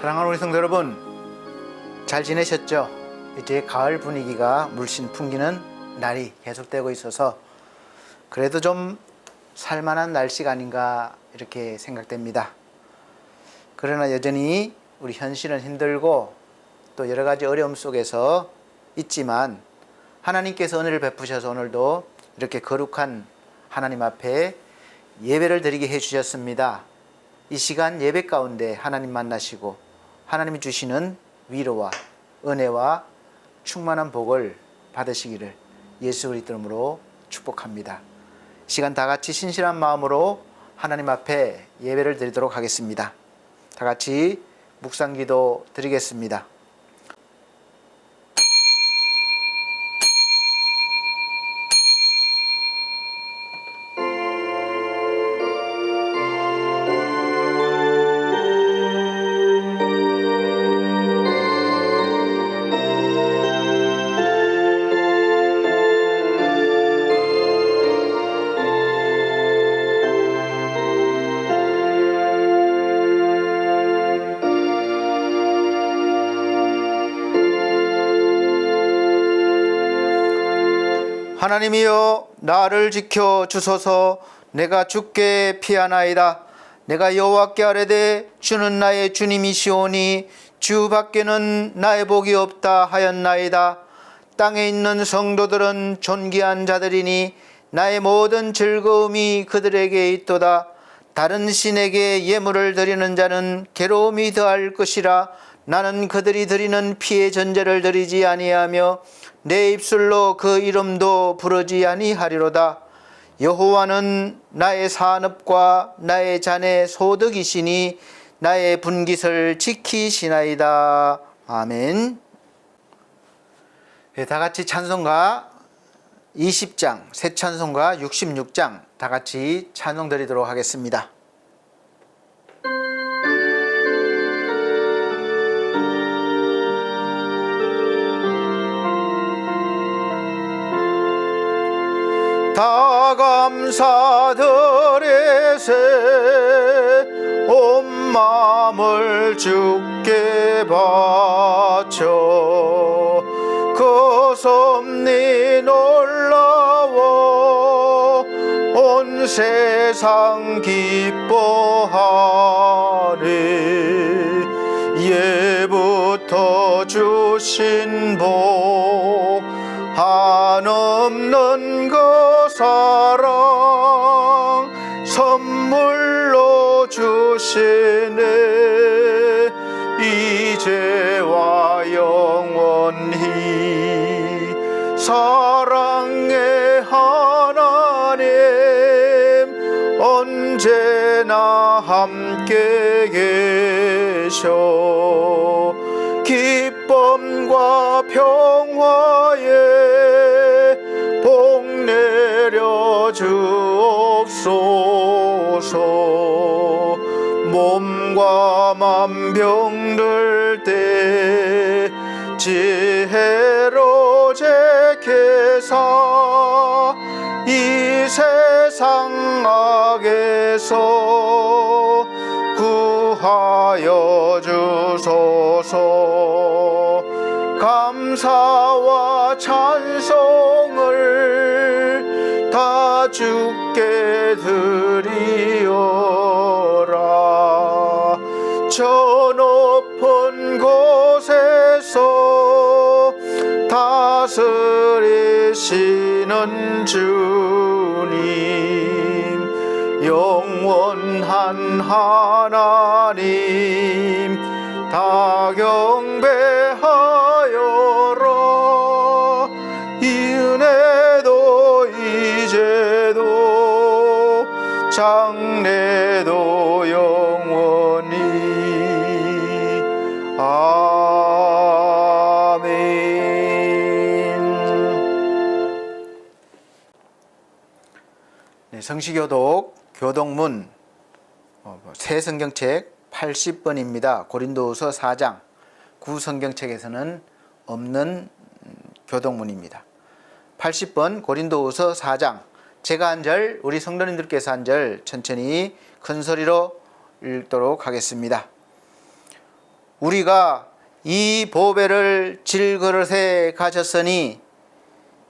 사랑하는 우리 성도 여러분, 잘 지내셨죠? 이제 가을 분위기가 물씬 풍기는 날이 계속되고 있어서 그래도 좀 살만한 날씨가 아닌가 이렇게 생각됩니다. 그러나 여전히 우리 현실은 힘들고 또 여러 가지 어려움 속에서 있지만 하나님께서 은혜를 베푸셔서 오늘도 이렇게 거룩한 하나님 앞에 예배를 드리게 해주셨습니다. 이 시간 예배 가운데 하나님 만나시고 하나님이 주시는 위로와 은혜와 충만한 복을 받으시기를 예수 그리스도 이름으로 축복합니다. 시간 다 같이 신실한 마음으로 하나님 앞에 예배를 드리도록 하겠습니다. 다 같이 묵상기도 드리겠습니다. 하나님이여 나를 지켜 주소서. 내가 주께 피하나이다. 내가 여호와께 아뢰되 주는 나의 주님이시오니 주 밖에는 나의 복이 없다 하였나이다. 땅에 있는 성도들은 존귀한 자들이니 나의 모든 즐거움이 그들에게 있도다. 다른 신에게 예물을 드리는 자는 괴로움이 더할 것이라. 나는 그들이 드리는 피의 전제를 드리지 아니하며 내 입술로 그 이름도 부르지 아니하리로다. 여호와는 나의 산업과 나의 잔의 소득이시니 나의 분깃을 지키시나이다. 아멘. 다 같이 찬송가 20장, 새 찬송가 66장 다 같이 찬송 드리도록 하겠습니다. 다 감사드리세 온 마음을 주께 바쳐 그 섭리 놀라워 온 세상 기뻐하리. 예부터 주신 복 한없는 그 사랑 선물로 주시네. 이제와 영원히 사랑의 하나님 언제나 함께 계셔. 기쁨과 평화에 복 내려 주옵소서. 몸과 맘 병들 때 지혜로 제게사 이 세상 악에서 구하여 주소서. 감사와 찬송을 다 주께 드리어라. 저 높은 곳에서 다스리시는 주님 영원한 하나님 다 경배하여라. 이 은혜도 이제도 장래도 영원히 아멘. 네, 성시교독 교독문 새 성경책 80번입니다. 고린도후서 4장 구성경책에서는 없는 교독문입니다. 80번 고린도후서 4장 제가 한 절, 우리 성도님들께서 한 절 천천히 큰 소리로 읽도록 하겠습니다. 우리가 이 보배를 질그릇에 가졌으니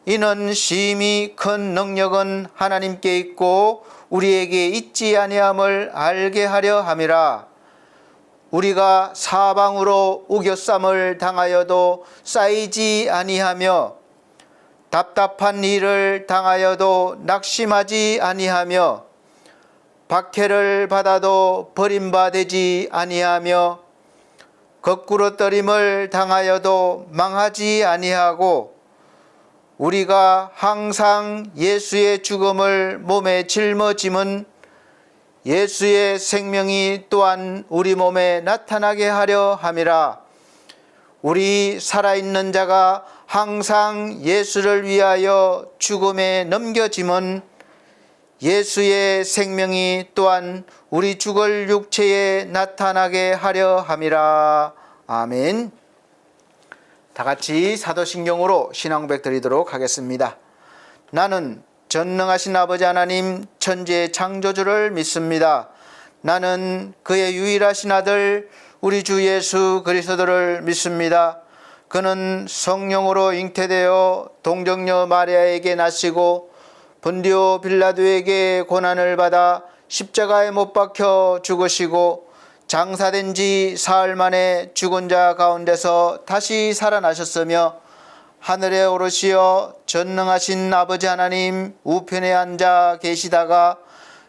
이는 심히 큰 능력은 하나님께 있고 우리에게 있지 아니함을 알게 하려 함이라. 우리가 사방으로 우겨쌈을 당하여도 쌓이지 아니하며 답답한 일을 당하여도 낙심하지 아니하며 박해를 받아도 버림받지 아니하며 거꾸로 떨림을 당하여도 망하지 아니하고 우리가 항상 예수의 죽음을 몸에 짊어짐은 예수의 생명이 또한 우리 몸에 나타나게 하려 함이라. 우리 살아있는 자가 항상 예수를 위하여 죽음에 넘겨짐은 예수의 생명이 또한 우리 죽을 육체에 나타나게 하려 함이라. 아멘. 다 같이 사도신경으로 신앙고백 드리도록 하겠습니다. 나는 전능하신 아버지 하나님 천지의 창조주를 믿습니다. 나는 그의 유일하신 아들 우리 주 예수 그리스도를 믿습니다. 그는 성령으로 잉태되어 동정녀 마리아에게 나시고 본디오 빌라도에게 고난을 받아 십자가에 못 박혀 죽으시고 장사된 지 사흘 만에 죽은 자 가운데서 다시 살아나셨으며 하늘에 오르시어 전능하신 아버지 하나님 우편에 앉아 계시다가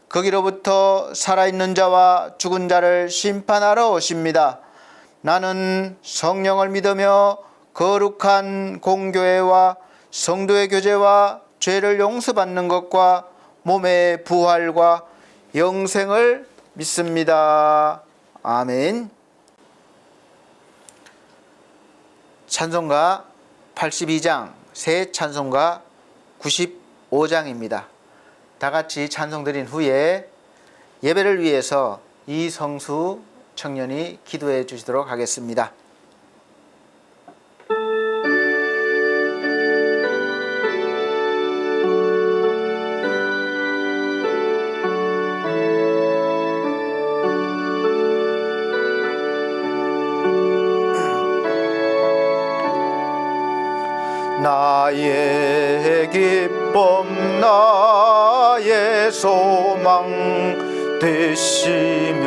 거기로부터 살아있는 자와 죽은 자를 심판하러 오십니다. 나는 성령을 믿으며 거룩한 공교회와 성도의 교제와 죄를 용서받는 것과 몸의 부활과 영생을 믿습니다. 아멘. 찬송가 82장 새 찬송가 95장입니다. 다 같이 찬송 드린 후에 예배를 위해서 이성수 청년이 기도해 주시도록 하겠습니다. 나의 기쁨 나의 소망 되시며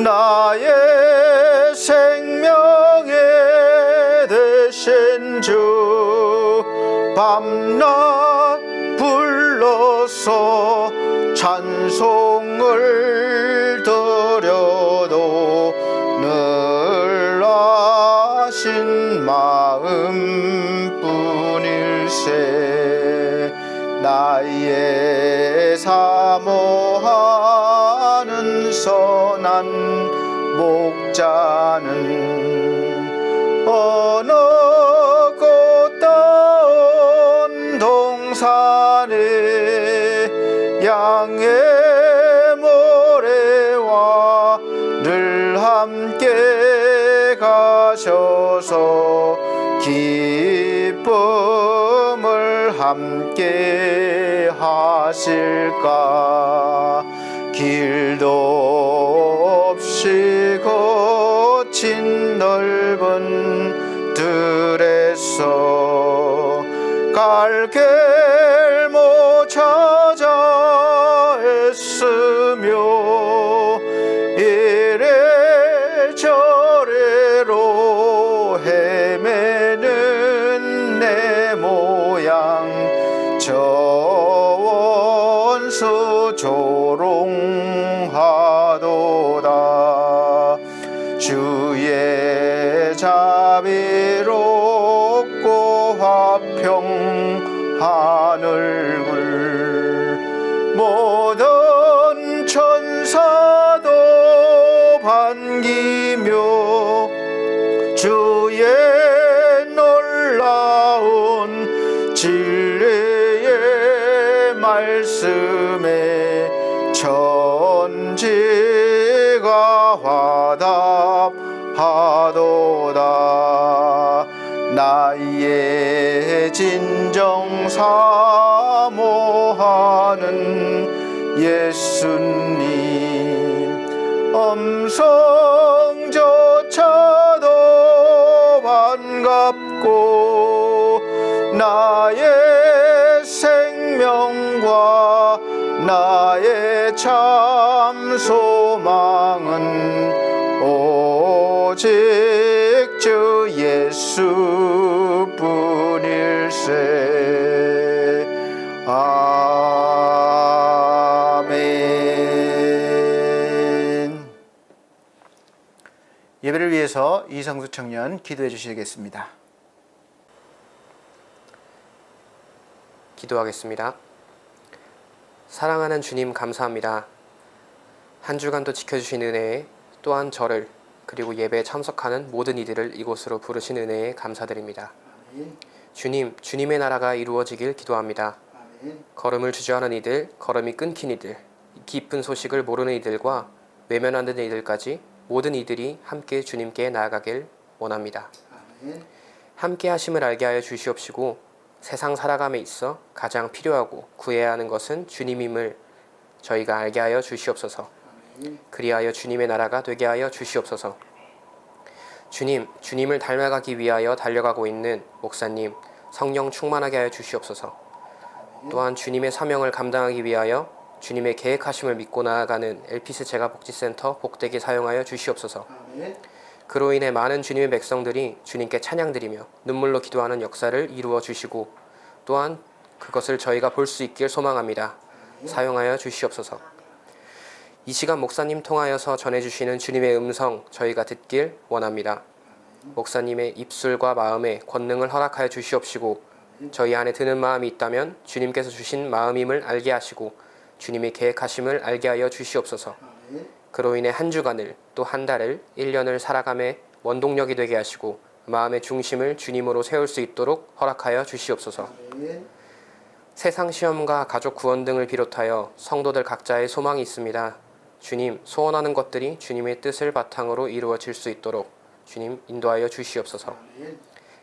나의 생명에 되신 주 밤낮 불러서 찬송을 드려도 늘 아신 마음뿐일세. 나의 사모하는 선한 목자는 어느 꽃다운 동산에 양의 모래와 늘 함께 가셔서 기쁨을 함께 하실까. 길도 없이 거친 넓은 들에서 갈 길 못 찾아 애쓰며 이래저래로 헤매는 내 모양 저 원수 조롱하도다. 주의 자비롭고 화평한 얼굴 모든 천사도 반기며 주의 놀라운 진리의 말씀에 천지가 화답하도다. 나의 진정 사모하는 예수님 음성 전 반갑고 나의 생명과 나의 참 소망은 오직 주 예수뿐일세. 아멘. 예배를 위해서 이성수 청년 기도해 주시겠습니다. 기도하겠습니다. 사랑하는 주님, 감사합니다. 한 주간도 지켜주신 은혜에, 또한 저를 그리고 예배에 참석하는 모든 이들을 이곳으로 부르신 은혜에 감사드립니다. 아멘. 주님, 주님의 나라가 이루어지길 기도합니다. 아멘. 걸음을 주저하는 이들, 걸음이 끊긴 이들, 기쁜 소식을 모르는 이들과 외면하는 이들까지 모든 이들이 함께 주님께 나아가길 원합니다. 아멘. 함께 하심을 알게 하여 주시옵시고 세상 살아감에 있어 가장 필요하고 구해야 하는 것은 주님임을 저희가 알게 하여 주시옵소서. 아멘. 그리하여 주님의 나라가 되게 하여 주시옵소서. 주님, 주님을 닮아가기 위하여 달려가고 있는 목사님, 성령 충만하게 하여 주시옵소서. 또한 주님의 사명을 감당하기 위하여 주님의 계획하심을 믿고 나아가는 엘피스 재가복지센터 복되게 사용하여 주시옵소서. 아멘. 그로 인해 많은 주님의 백성들이 주님께 찬양드리며 눈물로 기도하는 역사를 이루어 주시고 또한 그것을 저희가 볼 수 있길 소망합니다. 사용하여 주시옵소서. 이 시간 목사님 통하여서 전해주시는 주님의 음성 저희가 듣길 원합니다. 목사님의 입술과 마음에 권능을 허락하여 주시옵시고 저희 안에 드는 마음이 있다면 주님께서 주신 마음임을 알게 하시고 주님의 계획하심을 알게 하여 주시옵소서. 그로 인해 한 주간을 또 한 달을 1년을 살아감에 원동력이 되게 하시고 마음의 중심을 주님으로 세울 수 있도록 허락하여 주시옵소서. 세상 시험과 가족 구원 등을 비롯하여 성도들 각자의 소망이 있습니다. 주님, 소원하는 것들이 주님의 뜻을 바탕으로 이루어질 수 있도록 주님 인도하여 주시옵소서.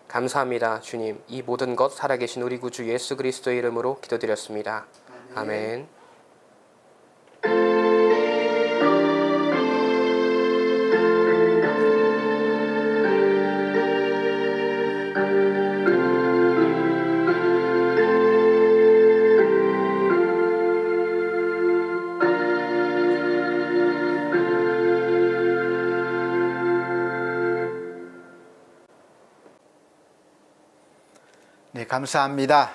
감사합니다. 주님, 이 모든 것 살아계신 우리 구주 예수 그리스도의 이름으로 기도드렸습니다. 아멘. 네, 감사합니다.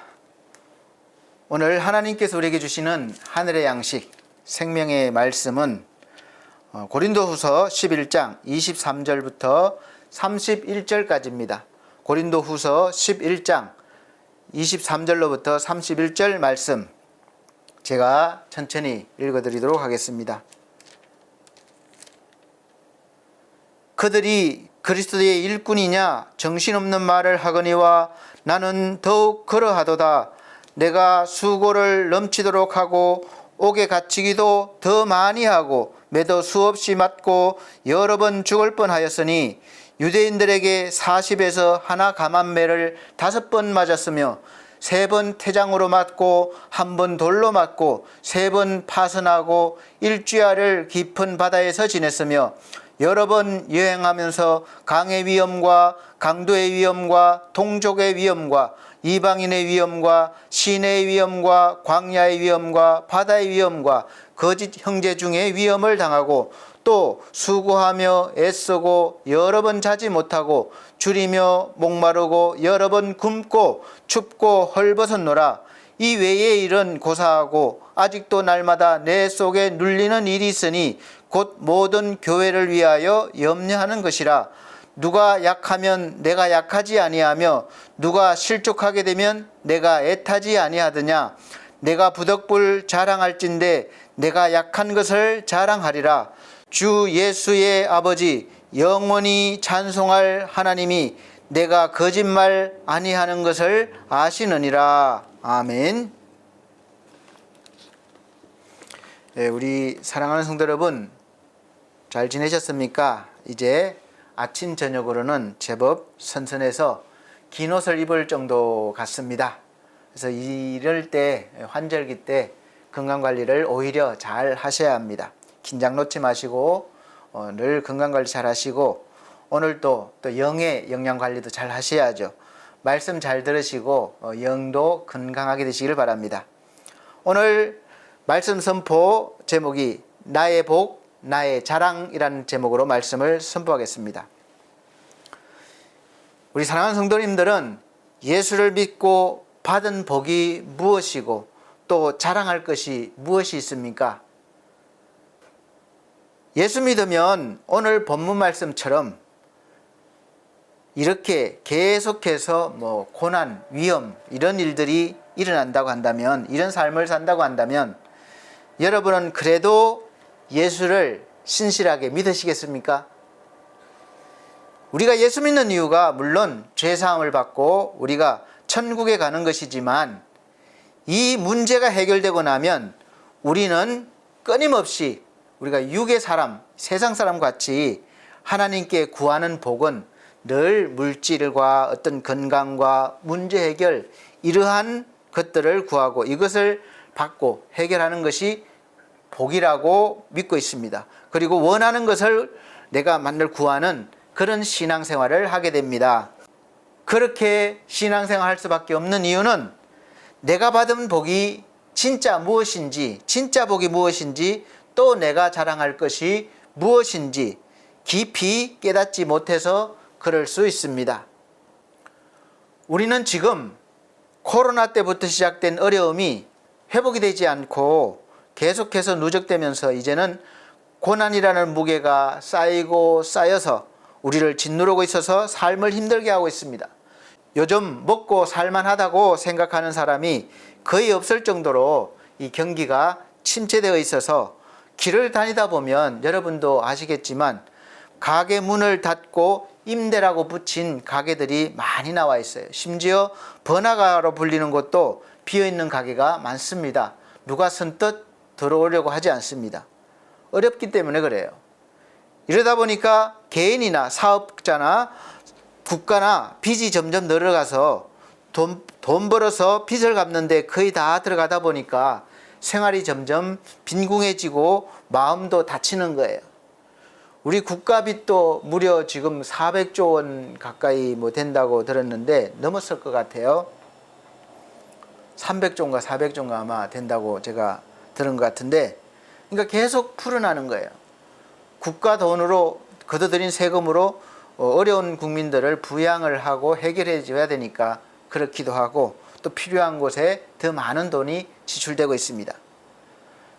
오늘 하나님께서 우리에게 주시는 하늘의 양식, 생명의 말씀은 고린도후서 11장 23절부터 31절까지입니다. 고린도후서 11장 23절로부터 31절 말씀 제가 천천히 읽어드리도록 하겠습니다. 그들이 그리스도의 일꾼이냐 정신없는 말을 하거니와 나는 더욱 그러하도다. 내가 수고를 넘치도록 하고 옥에 갇히기도 더 많이 하고 매도 수없이 맞고 여러 번 죽을 뻔하였으니 유대인들에게 40에서 하나 감한매를 5번 맞았으며 3번 태장으로 맞고 1번 돌로 맞고 3번 파선하고 일주야를 깊은 바다에서 지냈으며 여러 번 여행하면서 강의 위험과 강도의 위험과 동족의 위험과 이방인의 위험과 시내의 위험과 광야의 위험과 바다의 위험과 거짓 형제 중에 위험을 당하고 또 수고하며 애쓰고 여러 번 자지 못하고 줄이며 목마르고 여러 번 굶고 춥고 헐벗었노라. 이 외의 일은 고사하고 아직도 날마다 내 속에 눌리는 일이 있으니 곧 모든 교회를 위하여 염려하는 것이라. 누가 약하면 내가 약하지 아니하며 누가 실족하게 되면 내가 애타지 아니하더냐. 내가 부덕불 자랑할진대 내가 약한 것을 자랑하리라. 주 예수의 아버지 영원히 찬송할 하나님이 내가 거짓말 아니하는 것을 아시느니라. 아멘. 네, 우리 사랑하는 성도 여러분, 잘 지내셨습니까? 이제 아침 저녁으로는 제법 선선해서 긴 옷을 입을 정도 같습니다. 그래서 이럴 때 환절기 때 건강관리를 오히려 잘 하셔야 합니다. 긴장 놓지 마시고 늘 건강관리 잘 하시고 오늘도 또 영의 영양 관리도 잘 하셔야죠. 말씀 잘 들으시고 영도 건강하게 되시길 바랍니다. 오늘 말씀 선포 제목이 나의 복, 나의 자랑이라는 제목으로 말씀을 선포하겠습니다. 우리 사랑하는 성도님들은 예수를 믿고 받은 복이 무엇이고 또 자랑할 것이 무엇이 있습니까? 예수 믿으면 오늘 본문 말씀처럼 이렇게 계속해서 고난, 위험 이런 일들이 일어난다고 한다면, 이런 삶을 산다고 한다면 여러분은 그래도 예수를 신실하게 믿으시겠습니까? 우리가 예수 믿는 이유가 물론 죄사함을 받고 우리가 천국에 가는 것이지만 이 문제가 해결되고 나면 우리는 끊임없이 우리가 육의 사람, 세상 사람 같이 하나님께 구하는 복은 늘 물질과 어떤 건강과 문제 해결 이러한 것들을 구하고 이것을 받고 해결하는 것이 복이라고 믿고 있습니다. 그리고 원하는 것을 내가 만날 구하는 그런 신앙생활을 하게 됩니다. 그렇게 신앙생활 할 수밖에 없는 이유는 내가 받은 복이 진짜 무엇인지, 진짜 복이 무엇인지, 또 내가 자랑할 것이 무엇인지 깊이 깨닫지 못해서 그럴 수 있습니다. 우리는 지금 코로나 때부터 시작된 어려움이 회복이 되지 않고 계속해서 누적되면서 이제는 고난이라는 무게가 쌓이고 쌓여서 우리를 짓누르고 있어서 삶을 힘들게 하고 있습니다. 요즘 먹고 살만하다고 생각하는 사람이 거의 없을 정도로 이 경기가 침체되어 있어서 길을 다니다 보면 여러분도 아시겠지만 가게 문을 닫고 임대라고 붙인 가게들이 많이 나와 있어요. 심지어 번화가로 불리는 곳도 비어있는 가게가 많습니다. 누가 선뜻 들어오려고 하지 않습니다. 어렵기 때문에 그래요. 이러다 보니까 개인이나 사업자나 국가나 빚이 점점 늘어가서 돈 벌어서 빚을 갚는데 거의 다 들어가다 보니까 생활이 점점 빈궁해지고 마음도 다치는 거예요. 우리 국가 빚도 무려 지금 400조 원 가까이 된다고 들었는데 넘었을 것 같아요. 300조인가 400조인가 아마 된다고 제가 들은 것 같은데, 그러니까 계속 풀어나는 거예요. 국가 돈으로 걷어들인 세금으로 어려운 국민들을 부양을 하고 해결해 줘야 되니까 그렇기도 하고, 또 필요한 곳에 더 많은 돈이 지출되고 있습니다.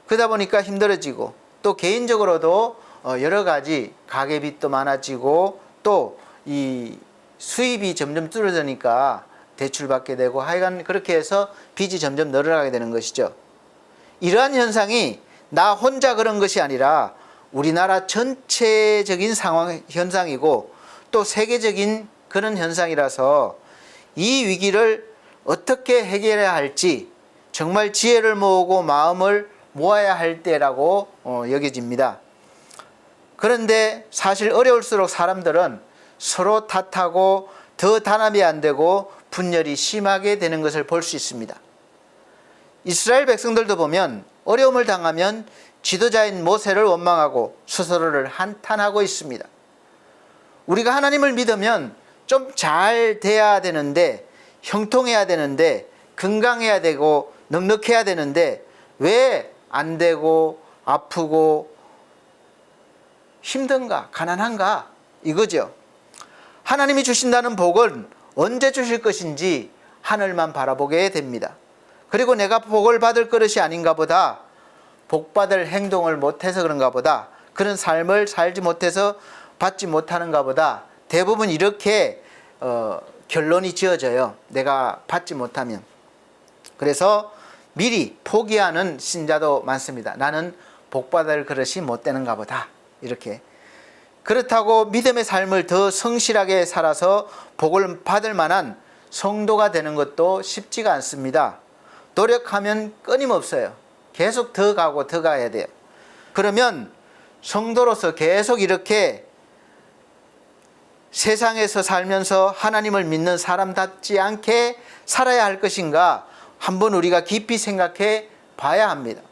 그러다 보니까 힘들어지고, 또 개인적으로도 여러 가지 가계빚도 많아지고, 또 이 수입이 점점 줄어드니까 대출받게 되고, 하여간 그렇게 해서 빚이 점점 늘어나게 되는 것이죠. 이러한 현상이 나 혼자 그런 것이 아니라 우리나라 전체적인 현상이고 또 세계적인 그런 현상이라서 이 위기를 어떻게 해결해야 할지 정말 지혜를 모으고 마음을 모아야 할 때라고 여겨집니다. 그런데 사실 어려울수록 사람들은 서로 탓하고 더 단합이 안 되고 분열이 심하게 되는 것을 볼 수 있습니다. 이스라엘 백성들도 보면 어려움을 당하면 지도자인 모세를 원망하고 스스로를 한탄하고 있습니다. 우리가 하나님을 믿으면 좀 잘 돼야 되는데, 형통해야 되는데, 건강해야 되고 넉넉해야 되는데 왜 안 되고 아프고 힘든가, 가난한가, 이거죠. 하나님이 주신다는 복은 언제 주실 것인지 하늘만 바라보게 됩니다. 그리고 내가 복을 받을 그릇이 아닌가 보다, 복받을 행동을 못해서 그런가 보다, 그런 삶을 살지 못해서 받지 못하는가 보다, 대부분 이렇게 결론이 지어져요. 내가 받지 못하면. 그래서 미리 포기하는 신자도 많습니다. 나는 복받을 그릇이 못 되는가 보다, 이렇게. 그렇다고 믿음의 삶을 더 성실하게 살아서 복을 받을 만한 성도가 되는 것도 쉽지가 않습니다. 노력하면 끊임없어요. 계속 더 가고 더 가야 돼요. 그러면 성도로서 계속 이렇게 세상에서 살면서 하나님을 믿는 사람답지 않게 살아야 할 것인가, 한번 우리가 깊이 생각해 봐야 합니다.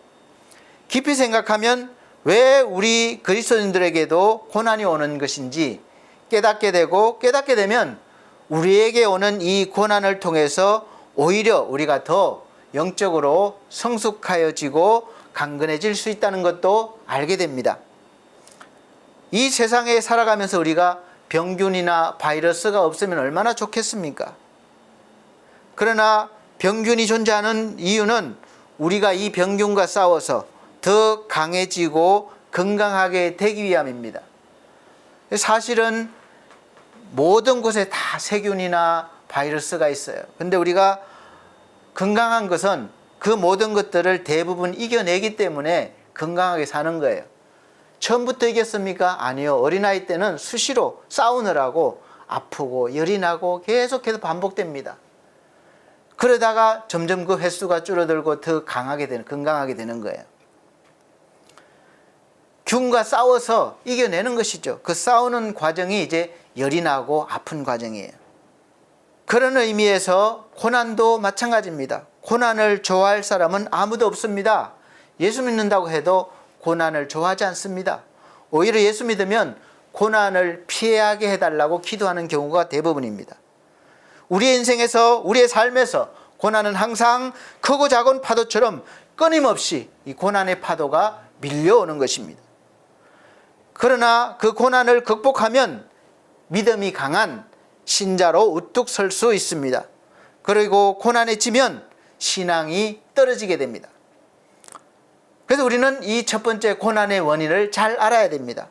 깊이 생각하면 왜 우리 그리스도인들에게도 고난이 오는 것인지 깨닫게 되고, 깨닫게 되면 우리에게 오는 이 고난을 통해서 오히려 우리가 더 영적으로 성숙하여지고 강건해질 수 있다는 것도 알게 됩니다. 이 세상에 살아가면서 우리가 병균이나 바이러스가 없으면 얼마나 좋겠습니까? 그러나 병균이 존재하는 이유는 우리가 이 병균과 싸워서 더 강해지고 건강하게 되기 위함입니다. 사실은 모든 곳에 다 세균이나 바이러스가 있어요. 근데 우리가 건강한 것은 그 모든 것들을 대부분 이겨내기 때문에 건강하게 사는 거예요. 처음부터 이겼습니까? 아니요. 어린아이 때는 수시로 싸우느라고 아프고 열이 나고 계속해서 반복됩니다. 그러다가 점점 그 횟수가 줄어들고 더 강하게 되는, 건강하게 되는 거예요. 균과 싸워서 이겨내는 것이죠. 그 싸우는 과정이 이제 열이 나고 아픈 과정이에요. 그런 의미에서 고난도 마찬가지입니다. 고난을 좋아할 사람은 아무도 없습니다. 예수 믿는다고 해도 고난을 좋아하지 않습니다. 오히려 예수 믿으면 고난을 피하게 해달라고 기도하는 경우가 대부분입니다. 우리의 인생에서, 우리의 삶에서 고난은 항상 크고 작은 파도처럼 끊임없이 이 고난의 파도가 밀려오는 것입니다. 그러나 그 고난을 극복하면 믿음이 강한 신자로 우뚝 설 수 있습니다. 그리고 고난에 지면 신앙이 떨어지게 됩니다. 그래서 우리는 이 첫 번째 고난의 원인을 잘 알아야 됩니다.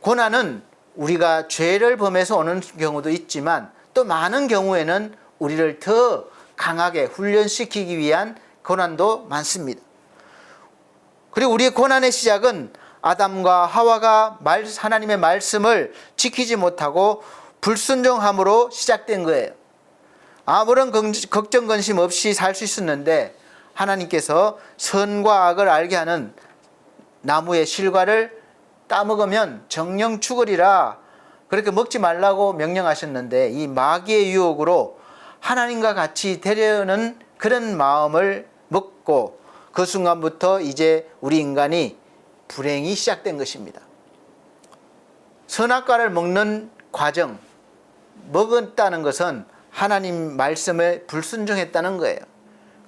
고난은 우리가 죄를 범해서 오는 경우도 있지만 또 많은 경우에는 우리를 더 강하게 훈련시키기 위한 고난도 많습니다. 그리고 우리의 고난의 시작은 아담과 하와가 하나님의 말씀을 지키지 못하고 불순종함으로 시작된 거예요. 아무런 걱정 근심 없이 살 수 있었는데 하나님께서 선과 악을 알게 하는 나무의 실과를 따먹으면 정령 죽으리라, 그렇게 먹지 말라고 명령하셨는데 이 마귀의 유혹으로 하나님과 같이 되려는 그런 마음을 먹고 그 순간부터 이제 우리 인간이 불행이 시작된 것입니다. 선악과를 먹는 과정, 먹었다는 것은 하나님 말씀에 불순종했다는 거예요.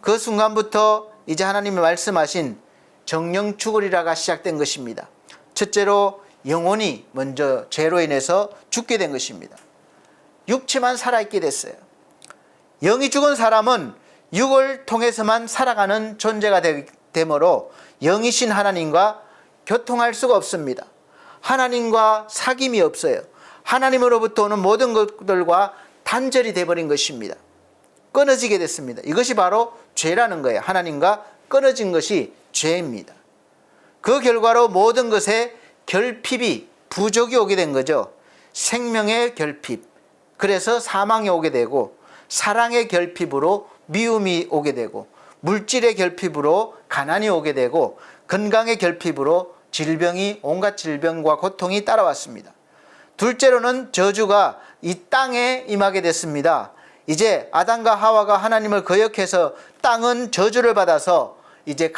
그 순간부터 이제 하나님이 말씀하신 정령 죽으리라가 시작된 것입니다. 첫째로 영혼이 먼저 죄로 인해서 죽게 된 것입니다. 육체만 살아있게 됐어요. 영이 죽은 사람은 육을 통해서만 살아가는 존재가 되므로 영이신 하나님과 교통할 수가 없습니다. 하나님과 사귐이 없어요. 하나님으로부터 오는 모든 것들과 단절이 되어버린 것입니다. 끊어지게 됐습니다. 이것이 바로 죄라는 거예요. 하나님과 끊어진 것이 죄입니다. 그 결과로 모든 것에 결핍이, 부족이 오게 된 거죠. 생명의 결핍, 그래서 사망이 오게 되고, 사랑의 결핍으로 미움이 오게 되고, 물질의 결핍으로 가난이 오게 되고, 건강의 결핍으로 질병이, 온갖 질병과 고통이 따라왔습니다. 둘째로는 저주가 이 땅에 임하게 됐습니다. 이제 아담과 하와가 하나님을 거역해서 땅은 저주를 받아서 이제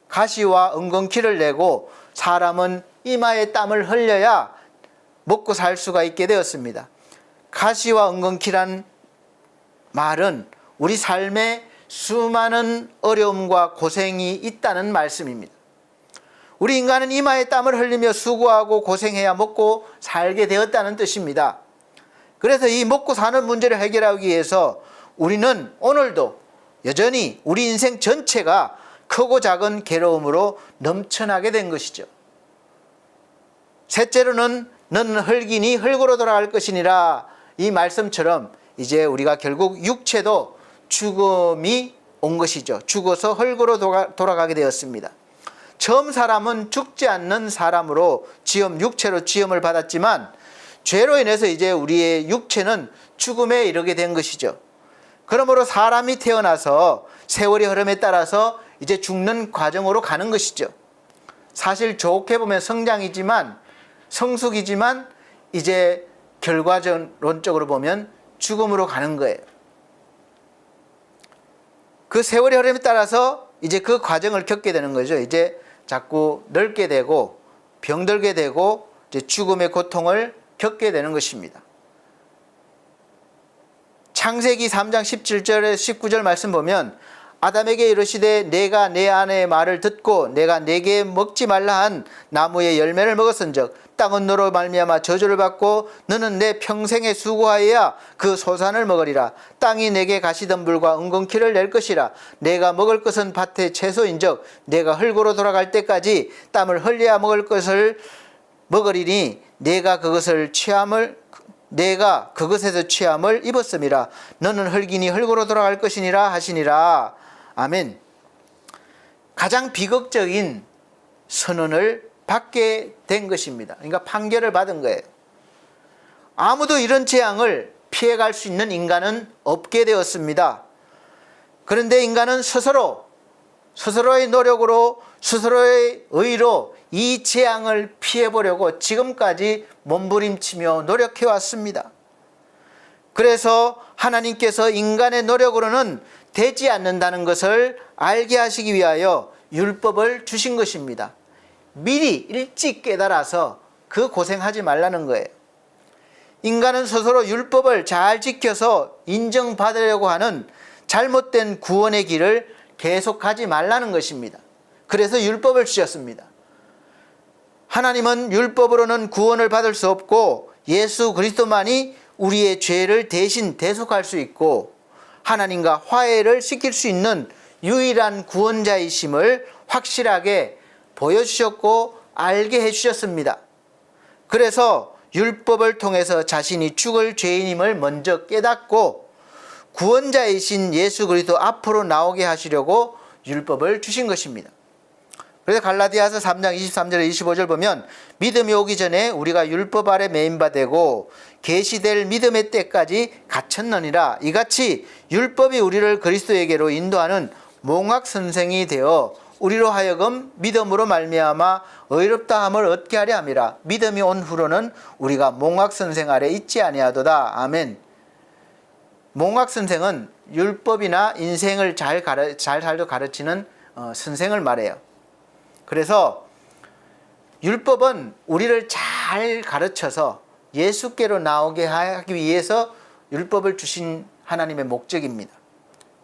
가시와 엉겅퀴를 내고 사람은 이마에 땀을 흘려야 먹고 살 수가 있게 되었습니다. 가시와 엉겅퀴란 말은 우리 삶에 수많은 어려움과 고생이 있다는 말씀입니다. 우리 인간은 이마에 땀을 흘리며 수고하고 고생해야 먹고 살게 되었다는 뜻입니다. 그래서 이 먹고 사는 문제를 해결하기 위해서 우리는 오늘도 여전히 우리 인생 전체가 크고 작은 괴로움으로 넘쳐나게 된 것이죠. 셋째로는 너는 흙이니 흙으로 돌아갈 것이니라, 이 말씀처럼 이제 우리가 결국 육체도 죽음이 온 것이죠. 죽어서 흙으로 돌아가게 되었습니다. 처음 사람은 죽지 않는 사람으로 육체로 지음을 받았지만 죄로 인해서 이제 우리의 육체는 죽음에 이르게 된 것이죠. 그러므로 사람이 태어나서 세월의 흐름에 따라서 이제 죽는 과정으로 가는 것이죠. 사실 좋게 보면 성장이지만, 성숙이지만 이제 결과론적으로 보면 죽음으로 가는 거예요. 그 세월의 흐름에 따라서 이제 그 과정을 겪게 되는 거죠. 이제 자꾸 늙게 되고 병들게 되고 이제 죽음의 고통을 겪게 되는 것입니다. 창세기 3장 17절에 19절 말씀 보면 아담에게 이르시되 내가 내 아내의 말을 듣고 내가 내게 먹지 말라 한 나무의 열매를 먹었은즉 땅은 너로 말미암아 저주를 받고 너는 내 평생에 수고하여야 그 소산을 먹으리라. 땅이 내게 가시덤불과 은근키를 낼 것이라. 내가 먹을 것은 밭의 채소인즉 내가 흙으로 돌아갈 때까지 땀을 흘려야 먹을 것을 먹으리니 내가 그것에서 취함을 입었음이라. 너는 흙이니 흙으로 돌아갈 것이니라 하시니라. 아멘. 가장 비극적인 선언을 받게 된 것입니다. 그러니까 판결을 받은 거예요. 아무도 이런 재앙을 피해갈 수 있는 인간은 없게 되었습니다. 그런데 인간은 스스로의 노력으로 스스로의 의로 이 재앙을 피해보려고 지금까지 몸부림치며 노력해 왔습니다. 그래서 하나님께서 인간의 노력으로는 되지 않는다는 것을 알게 하시기 위하여 율법을 주신 것입니다. 미리 일찍 깨달아서 그 고생하지 말라는 거예요. 인간은 스스로 율법을 잘 지켜서 인정받으려고 하는 잘못된 구원의 길을 계속하지 말라는 것입니다. 그래서 율법을 주셨습니다. 하나님은 율법으로는 구원을 받을 수 없고 예수 그리스도만이 우리의 죄를 대신 대속할 수 있고 하나님과 화해를 시킬 수 있는 유일한 구원자이심을 확실하게 보여주셨고 알게 해주셨습니다. 그래서 율법을 통해서 자신이 죽을 죄인임을 먼저 깨닫고 구원자이신 예수 그리스도 앞으로 나오게 하시려고 율법을 주신 것입니다. 그래서 갈라디아서 3장 23절 25절 보면 믿음이 오기 전에 우리가 율법 아래 매인 바 되고 계시될 믿음의 때까지 갇혔느니라. 이같이 율법이 우리를 그리스도에게로 인도하는 몽학 선생이 되어 우리로 하여금 믿음으로 말미암아 의롭다함을 얻게 하려 함이라. 믿음이 온 후로는 우리가 몽학 선생 아래 있지 아니하도다. 아멘. 몽학 선생은 율법이나 인생을 잘 살도 가르치는 선생을 말해요. 그래서 율법은 우리를 잘 가르쳐서 예수께로 나오게 하기 위해서 율법을 주신 하나님의 목적입니다.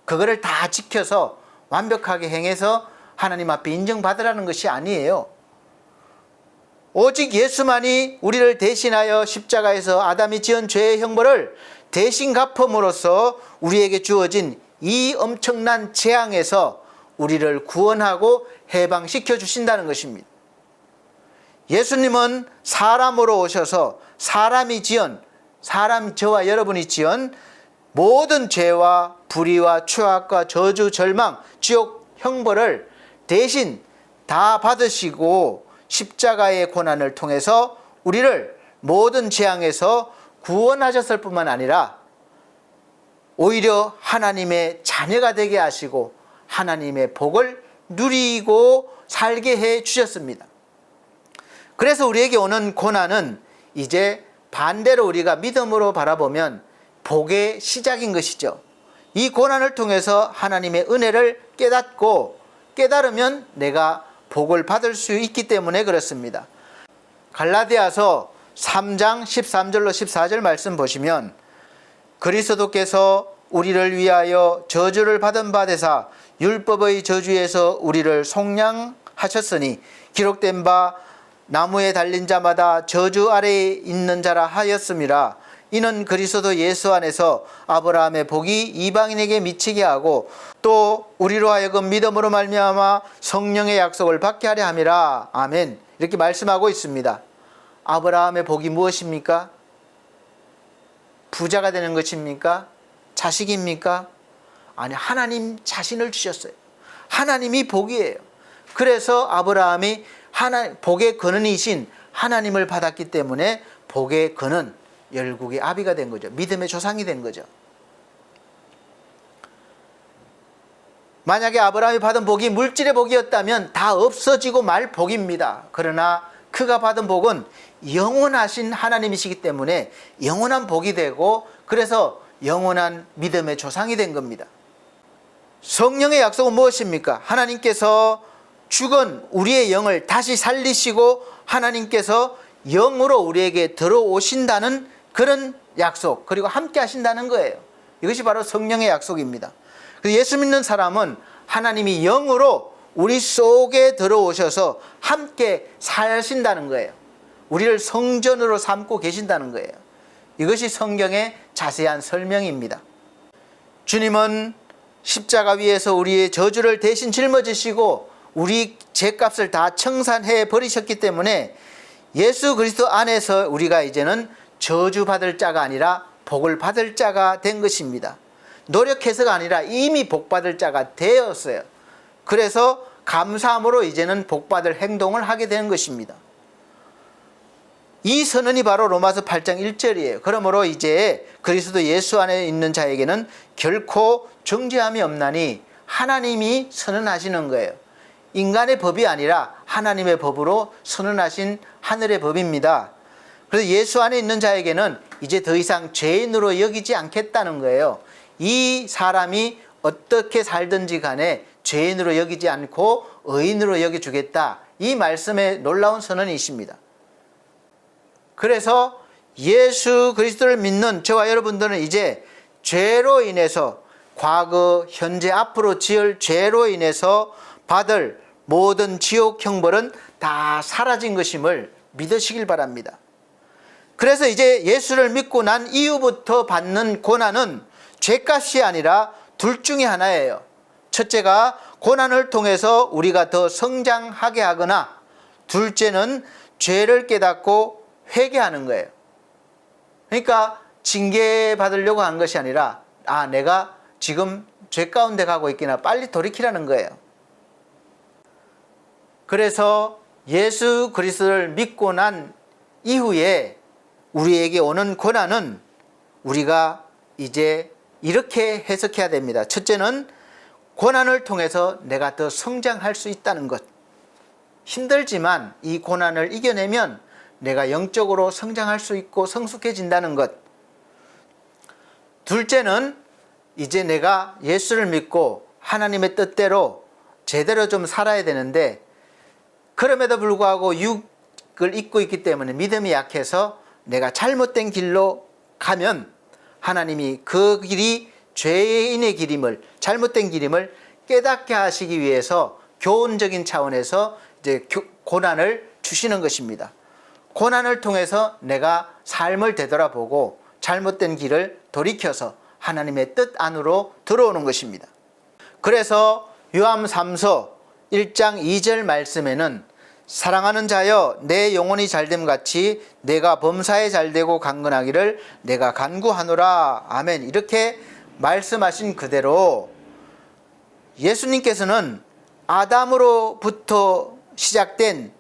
그거를 다 지켜서 완벽하게 행해서 하나님 앞에 인정받으라는 것이 아니에요. 오직 예수만이 우리를 대신하여 십자가에서 아담이 지은 죄의 형벌을 대신 갚음으로써 우리에게 주어진 이 엄청난 재앙에서 우리를 구원하고 해방시켜 주신다는 것입니다. 예수님은 사람으로 오셔서 저와 여러분이 지은 모든 죄와 불의와 추악과 저주, 절망, 지옥 형벌을 대신 다 받으시고 십자가의 고난을 통해서 우리를 모든 재앙에서 구원하셨을 뿐만 아니라 오히려 하나님의 자녀가 되게 하시고 하나님의 복을 누리고 살게 해 주셨습니다. 그래서 우리에게 오는 고난은 이제 반대로 우리가 믿음으로 바라보면 복의 시작인 것이죠. 이 고난을 통해서 하나님의 은혜를 깨달으면 내가 복을 받을 수 있기 때문에 그렇습니다. 갈라디아서 3장 13절로 14절 말씀 보시면 그리스도께서 우리를 위하여 저주를 받은 바 되사 율법의 저주에서 우리를 속량하셨으니 기록된 바 나무에 달린 자마다 저주 아래에 있는 자라 하였음이라. 이는 그리스도 예수 안에서 아브라함의 복이 이방인에게 미치게 하고 또 우리로 하여금 믿음으로 말미암아 성령의 약속을 받게 하려 함이라. 아멘. 이렇게 말씀하고 있습니다. 아브라함의 복이 무엇입니까? 부자가 되는 것입니까? 자식입니까? 아니, 하나님 자신을 주셨어요. 하나님이 복이에요. 그래서 아브라함이 복의 근원이신 하나님을 받았기 때문에 복의 근원, 열국의 아비가 된 거죠. 믿음의 조상이 된 거죠. 만약에 아브라함이 받은 복이 물질의 복이었다면 다 없어지고 말 복입니다. 그러나 그가 받은 복은 영원하신 하나님이시기 때문에 영원한 복이 되고 그래서 영원한 믿음의 조상이 된 겁니다. 성령의 약속은 무엇입니까? 하나님께서 죽은 우리의 영을 다시 살리시고 하나님께서 영으로 우리에게 들어오신다는 그런 약속, 그리고 함께 하신다는 거예요. 이것이 바로 성령의 약속입니다. 그래서 예수 믿는 사람은 하나님이 영으로 우리 속에 들어오셔서 함께 사신다는 거예요. 우리를 성전으로 삼고 계신다는 거예요. 이것이 성경의 자세한 설명입니다. 주님은 십자가 위에서 우리의 저주를 대신 짊어지시고 우리 죄값을 다 청산해 버리셨기 때문에 예수 그리스도 안에서 우리가 이제는 저주받을 자가 아니라 복을 받을 자가 된 것입니다. 노력해서가 아니라 이미 복받을 자가 되었어요. 그래서 감사함으로 이제는 복받을 행동을 하게 되는 것입니다. 이 선언이 바로 로마서 8장 1절이에요. 그러므로 이제 그리스도 예수 안에 있는 자에게는 결코 정죄함이 없나니 하나님이 선언하시는 거예요. 인간의 법이 아니라 하나님의 법으로 선언하신 하늘의 법입니다. 그래서 예수 안에 있는 자에게는 이제 더 이상 죄인으로 여기지 않겠다는 거예요. 이 사람이 어떻게 살든지 간에 죄인으로 여기지 않고 의인으로 여겨주겠다. 이 말씀의 놀라운 선언이십니다. 그래서 예수 그리스도를 믿는 저와 여러분들은 이제 죄로 인해서 과거, 현재, 앞으로 지을 죄로 인해서 받을 모든 지옥 형벌은 다 사라진 것임을 믿으시길 바랍니다. 그래서 이제 예수를 믿고 난 이후부터 받는 고난은 죄값이 아니라 둘 중에 하나예요. 첫째가 고난을 통해서 우리가 더 성장하게 하거나, 둘째는 죄를 깨닫고 회개하는 거예요. 그러니까 징계받으려고 한 것이 아니라 내가 지금 죄 가운데 가고 있구나, 빨리 돌이키라는 거예요. 그래서 예수 그리스도를 믿고 난 이후에 우리에게 오는 고난은 우리가 이제 이렇게 해석해야 됩니다. 첫째는 고난을 통해서 내가 더 성장할 수 있다는 것. 힘들지만 이 고난을 이겨내면 내가 영적으로 성장할 수 있고 성숙해진다는 것. 둘째는 이제 내가 예수를 믿고 하나님의 뜻대로 제대로 좀 살아야 되는데, 그럼에도 불구하고 육을 입고 있기 때문에 믿음이 약해서 내가 잘못된 길로 가면 하나님이 그 길이 죄인의 길임을, 잘못된 길임을 깨닫게 하시기 위해서 교훈적인 차원에서 이제 고난을 주시는 것입니다. 고난을 통해서 내가 삶을 되돌아보고 잘못된 길을 돌이켜서 하나님의 뜻 안으로 들어오는 것입니다. 그래서 요한 3서 1장 2절 말씀에는 사랑하는 자여 내 영혼이 잘됨 같이 내가 범사에 잘되고 강건하기를 내가 간구하노라. 아멘. 이렇게 말씀하신 그대로 예수님께서는 아담으로부터 시작된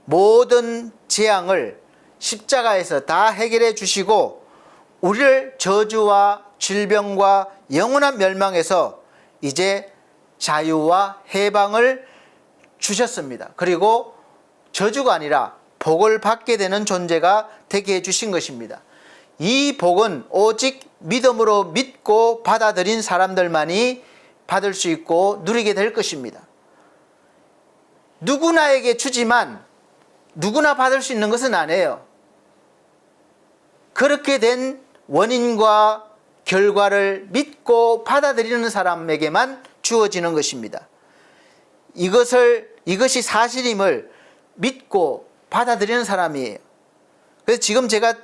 모든 재앙을 십자가에서 다 해결해 주시고 우리를 저주와 질병과 영원한 멸망에서 이제 자유와 해방을 주셨습니다. 그리고 저주가 아니라 복을 받게 되는 존재가 되게 해주신 것입니다. 이 복은 오직 믿음으로 믿고 받아들인 사람들만이 받을 수 있고 누리게 될 것입니다. 누구나에게 주지만 누구나 받을 수 있는 것은 아니에요. 그렇게 된 원인과 결과를 믿고 받아들이는 사람에게만 주어지는 것입니다. 이것이 사실임을 믿고 받아들이는 사람이에요. 그래서 지금 제가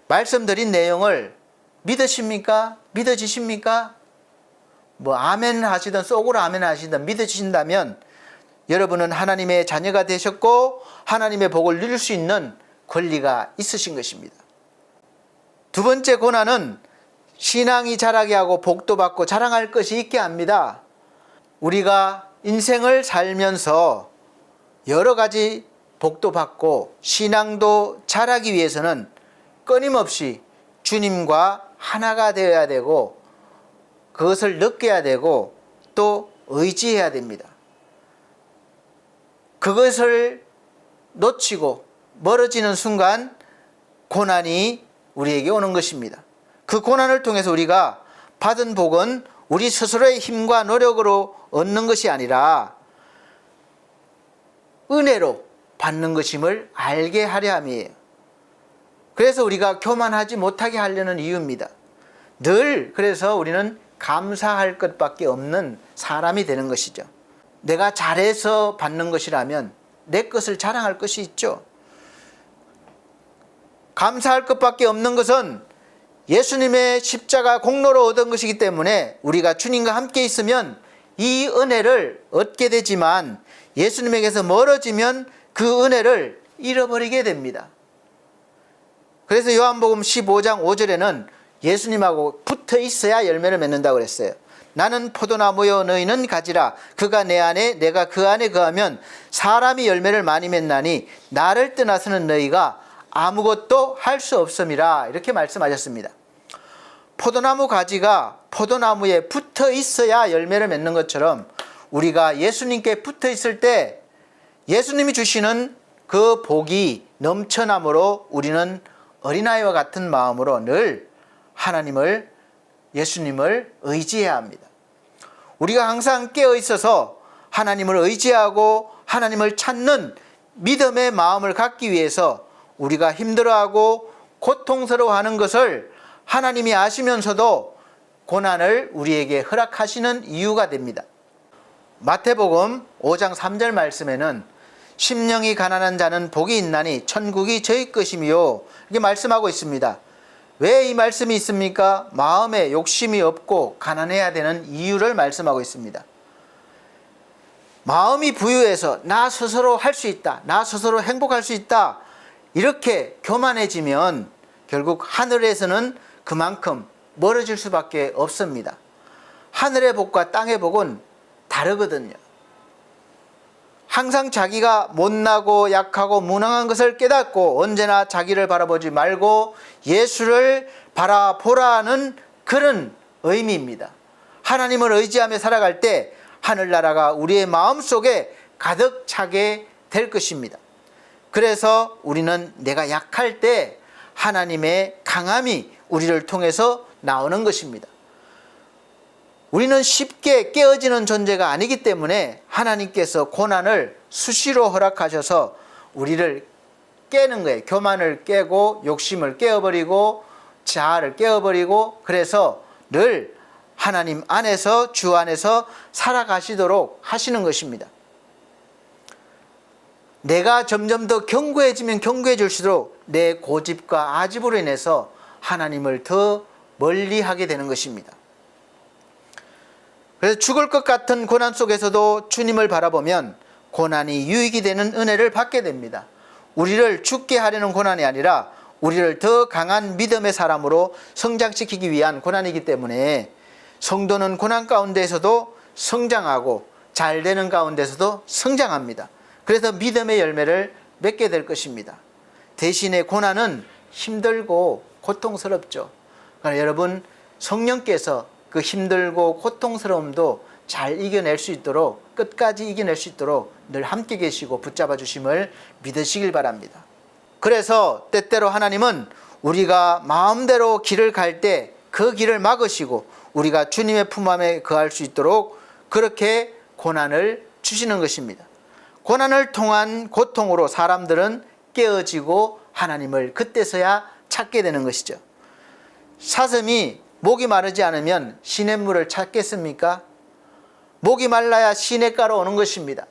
말씀드린 내용을 믿으십니까? 믿어지십니까? 아멘 하시든 속으로 아멘 하시든 믿어지신다면 여러분은 하나님의 자녀가 되셨고 하나님의 복을 누릴 수 있는 권리가 있으신 것입니다. 두 번째 고난은 신앙이 자라게 하고 복도 받고 자랑할 것이 있게 합니다. 우리가 인생을 살면서 여러 가지 복도 받고 신앙도 자라기 위해서는 끊임없이 주님과 하나가 되어야 되고 그것을 느껴야 되고 또 의지해야 됩니다. 그것을 놓치고 멀어지는 순간 고난이 우리에게 오는 것입니다. 그 고난을 통해서 우리가 받은 복은 우리 스스로의 힘과 노력으로 얻는 것이 아니라 은혜로 받는 것임을 알게 하려 함이에요. 그래서 우리가 교만하지 못하게 하려는 이유입니다. 늘 그래서 우리는 감사할 것밖에 없는 사람이 되는 것이죠. 내가 잘해서 받는 것이라면 내 것을 자랑할 것이 있죠. 감사할 것밖에 없는 것은 예수님의 십자가 공로로 얻은 것이기 때문에 우리가 주님과 함께 있으면 이 은혜를 얻게 되지만 예수님에게서 멀어지면 그 은혜를 잃어버리게 됩니다. 그래서 요한복음 15장 5절에는 예수님하고 붙어 있어야 열매를 맺는다고 그랬어요. 나는 포도나무요 너희는 가지라. 그가 내 안에 내가 그 안에 거하면 사람이 열매를 많이 맺나니 나를 떠나서는 너희가 아무것도 할 수 없음이라. 이렇게 말씀하셨습니다. 포도나무 가지가 포도나무에 붙어 있어야 열매를 맺는 것처럼 우리가 예수님께 붙어 있을 때 예수님이 주시는 그 복이 넘쳐남으로 우리는 어린아이와 같은 마음으로 늘 하나님을, 예수님을 의지해야 합니다. 우리가 항상 깨어 있어서 하나님을 의지하고 하나님을 찾는 믿음의 마음을 갖기 위해서 우리가 힘들어하고 고통스러워하는 것을 하나님이 아시면서도 고난을 우리에게 허락하시는 이유가 됩니다. 마태복음 5장 3절 말씀에는 심령이 가난한 자는 복이 있나니 천국이 저희 것이며 이렇게 말씀하고 있습니다. 왜 이 말씀이 있습니까? 마음에 욕심이 없고 가난해야 되는 이유를 말씀하고 있습니다. 마음이 부유해서 나 스스로 할 수 있다, 나 스스로 행복할 수 있다, 이렇게 교만해지면 결국 하늘에서는 그만큼 멀어질 수밖에 없습니다. 하늘의 복과 땅의 복은 다르거든요. 항상 자기가 못나고 약하고 무능한 것을 깨닫고 언제나 자기를 바라보지 말고 예수를 바라보라는 그런 의미입니다. 하나님을 의지하며 살아갈 때 하늘나라가 우리의 마음속에 가득 차게 될 것입니다. 그래서 우리는 내가 약할 때 하나님의 강함이 우리를 통해서 나오는 것입니다. 우리는 쉽게 깨어지는 존재가 아니기 때문에 하나님께서 고난을 수시로 허락하셔서 우리를 깨는 거예요. 교만을 깨고 욕심을 깨어버리고 자아를 깨어버리고, 그래서 늘 하나님 안에서, 주 안에서 살아가시도록 하시는 것입니다. 내가 점점 더 견고해지면 견고해질수록 내 고집과 아집으로 인해서 하나님을 더 멀리하게 되는 것입니다. 그래서 죽을 것 같은 고난 속에서도 주님을 바라보면 고난이 유익이 되는 은혜를 받게 됩니다. 우리를 죽게 하려는 고난이 아니라 우리를 더 강한 믿음의 사람으로 성장시키기 위한 고난이기 때문에 성도는 고난 가운데에서도 성장하고 잘 되는 가운데서도 성장합니다. 그래서 믿음의 열매를 맺게 될 것입니다. 대신에 고난은 힘들고 고통스럽죠. 그러나 여러분, 성령께서 그 힘들고 고통스러움도 잘 이겨낼 수 있도록, 끝까지 이겨낼 수 있도록 늘 함께 계시고 붙잡아 주심을 믿으시길 바랍니다. 그래서 때때로 하나님은 우리가 마음대로 길을 갈 때 그 길을 막으시고 우리가 주님의 품 안에 거할 수 있도록 그렇게 고난을 주시는 것입니다. 고난을 통한 고통으로 사람들은 깨어지고 하나님을 그때서야 찾게 되는 것이죠. 사슴이 목이 마르지 않으면 시냇물을 찾겠습니까? 목이 말라야 시냇가로 오는 것입니다.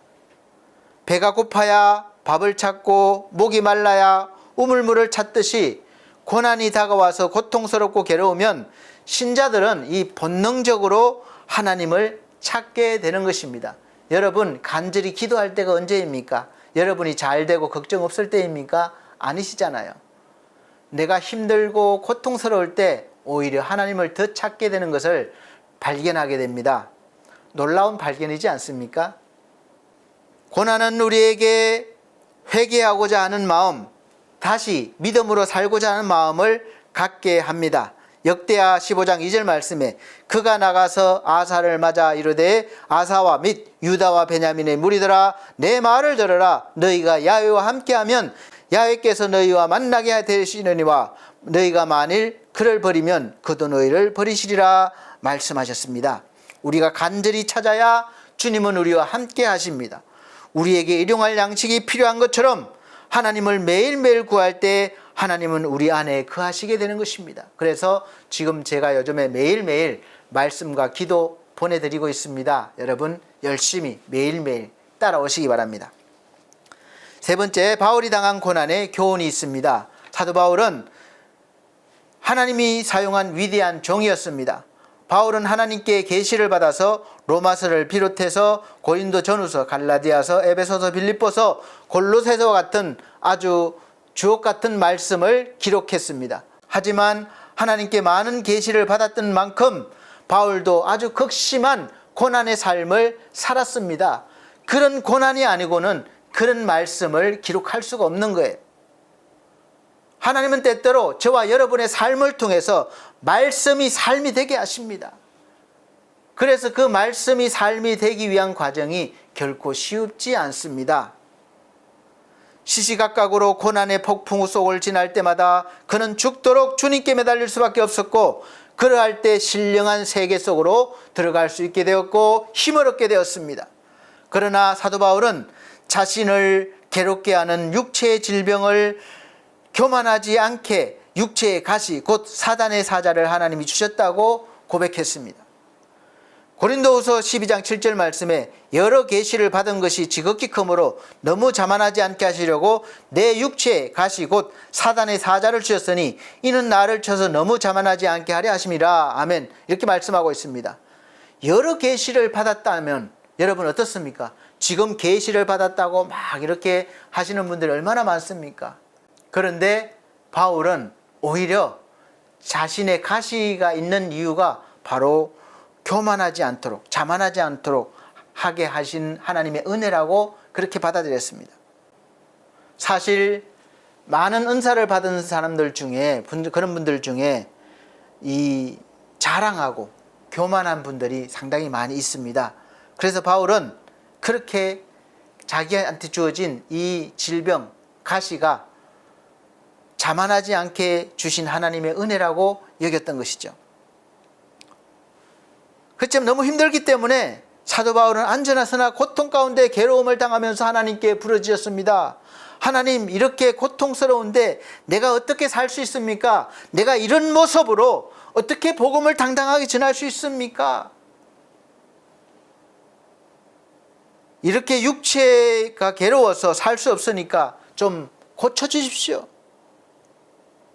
배가 고파야 밥을 찾고 목이 말라야 우물물을 찾듯이 고난이 다가와서 고통스럽고 괴로우면 신자들은 이 본능적으로 하나님을 찾게 되는 것입니다. 여러분, 간절히 기도할 때가 언제입니까? 여러분이 잘 되고 걱정 없을 때입니까? 아니시잖아요. 내가 힘들고 고통스러울 때 오히려 하나님을 더 찾게 되는 것을 발견하게 됩니다. 놀라운 발견이지 않습니까? 고난은 우리에게 회개하고자 하는 마음, 다시 믿음으로 살고자 하는 마음을 갖게 합니다. 역대하 15장 2절 말씀에 그가 나가서 아사를 맞아 이르되 아사와 및 유다와 베냐민의 무리들아 내 말을 들으라. 너희가 야훼와 함께하면 야훼께서 너희와 만나게 되시느니와 너희가 만일 그를 버리면 그도 너희를 버리시리라 말씀하셨습니다. 우리가 간절히 찾아야 주님은 우리와 함께 하십니다. 우리에게 일용할 양식이 필요한 것처럼 하나님을 매일매일 구할 때 하나님은 우리 안에 거하시게 되는 것입니다. 그래서 지금 제가 요즘에 매일매일 말씀과 기도 보내드리고 있습니다. 여러분 열심히 매일매일 따라오시기 바랍니다. 세 번째, 바울이 당한 고난의 교훈이 있습니다. 사도 바울은 하나님이 사용한 위대한 종이었습니다. 바울은 하나님께 계시를 받아서 로마서를 비롯해서 고린도 전후서, 갈라디아서, 에베소서, 빌립보서, 골로새서와 같은 아주 주옥 같은 말씀을 기록했습니다. 하지만 하나님께 많은 계시를 받았던 만큼 바울도 아주 극심한 고난의 삶을 살았습니다. 그런 고난이 아니고는 그런 말씀을 기록할 수가 없는 거예요. 하나님은 때때로 저와 여러분의 삶을 통해서 말씀이 삶이 되게 하십니다. 그래서 그 말씀이 삶이 되기 위한 과정이 결코 쉽지 않습니다. 시시각각으로 고난의 폭풍 속을 지날 때마다 그는 죽도록 주님께 매달릴 수밖에 없었고, 그러할 때 신령한 세계 속으로 들어갈 수 있게 되었고 힘을 얻게 되었습니다. 그러나 사도 바울은 자신을 괴롭게 하는 육체의 질병을 교만하지 않게 육체의 가시, 곧 사단의 사자를 하나님이 주셨다고 고백했습니다. 고린도후서 12장 7절 말씀에 여러 계시를 받은 것이 지극히 크므로 너무 자만하지 않게 하시려고 내 육체의 가시 곧 사단의 사자를 주셨으니 이는 나를 쳐서 너무 자만하지 않게 하려 하심이라. 아멘. 이렇게 말씀하고 있습니다. 여러 계시를 받았다면 여러분 어떻습니까? 지금 계시를 받았다고 막 이렇게 하시는 분들이 얼마나 많습니까? 그런데 바울은 오히려 자신의 가시가 있는 이유가 바로 교만하지 않도록, 자만하지 않도록 하게 하신 하나님의 은혜라고 그렇게 받아들였습니다. 사실 많은 은사를 받은 사람들 중에, 그런 분들 중에 이 자랑하고 교만한 분들이 상당히 많이 있습니다. 그래서 바울은 그렇게 자기한테 주어진 이 질병, 가시가 자만하지 않게 주신 하나님의 은혜라고 여겼던 것이죠. 그렇지만 너무 힘들기 때문에 사도 바울은 안전하서나 고통 가운데 괴로움을 당하면서 하나님께 부르짖었습니다. 하나님, 이렇게 고통스러운데 내가 어떻게 살 수 있습니까? 내가 이런 모습으로 어떻게 복음을 당당하게 전할 수 있습니까? 이렇게 육체가 괴로워서 살 수 없으니까 좀 고쳐주십시오.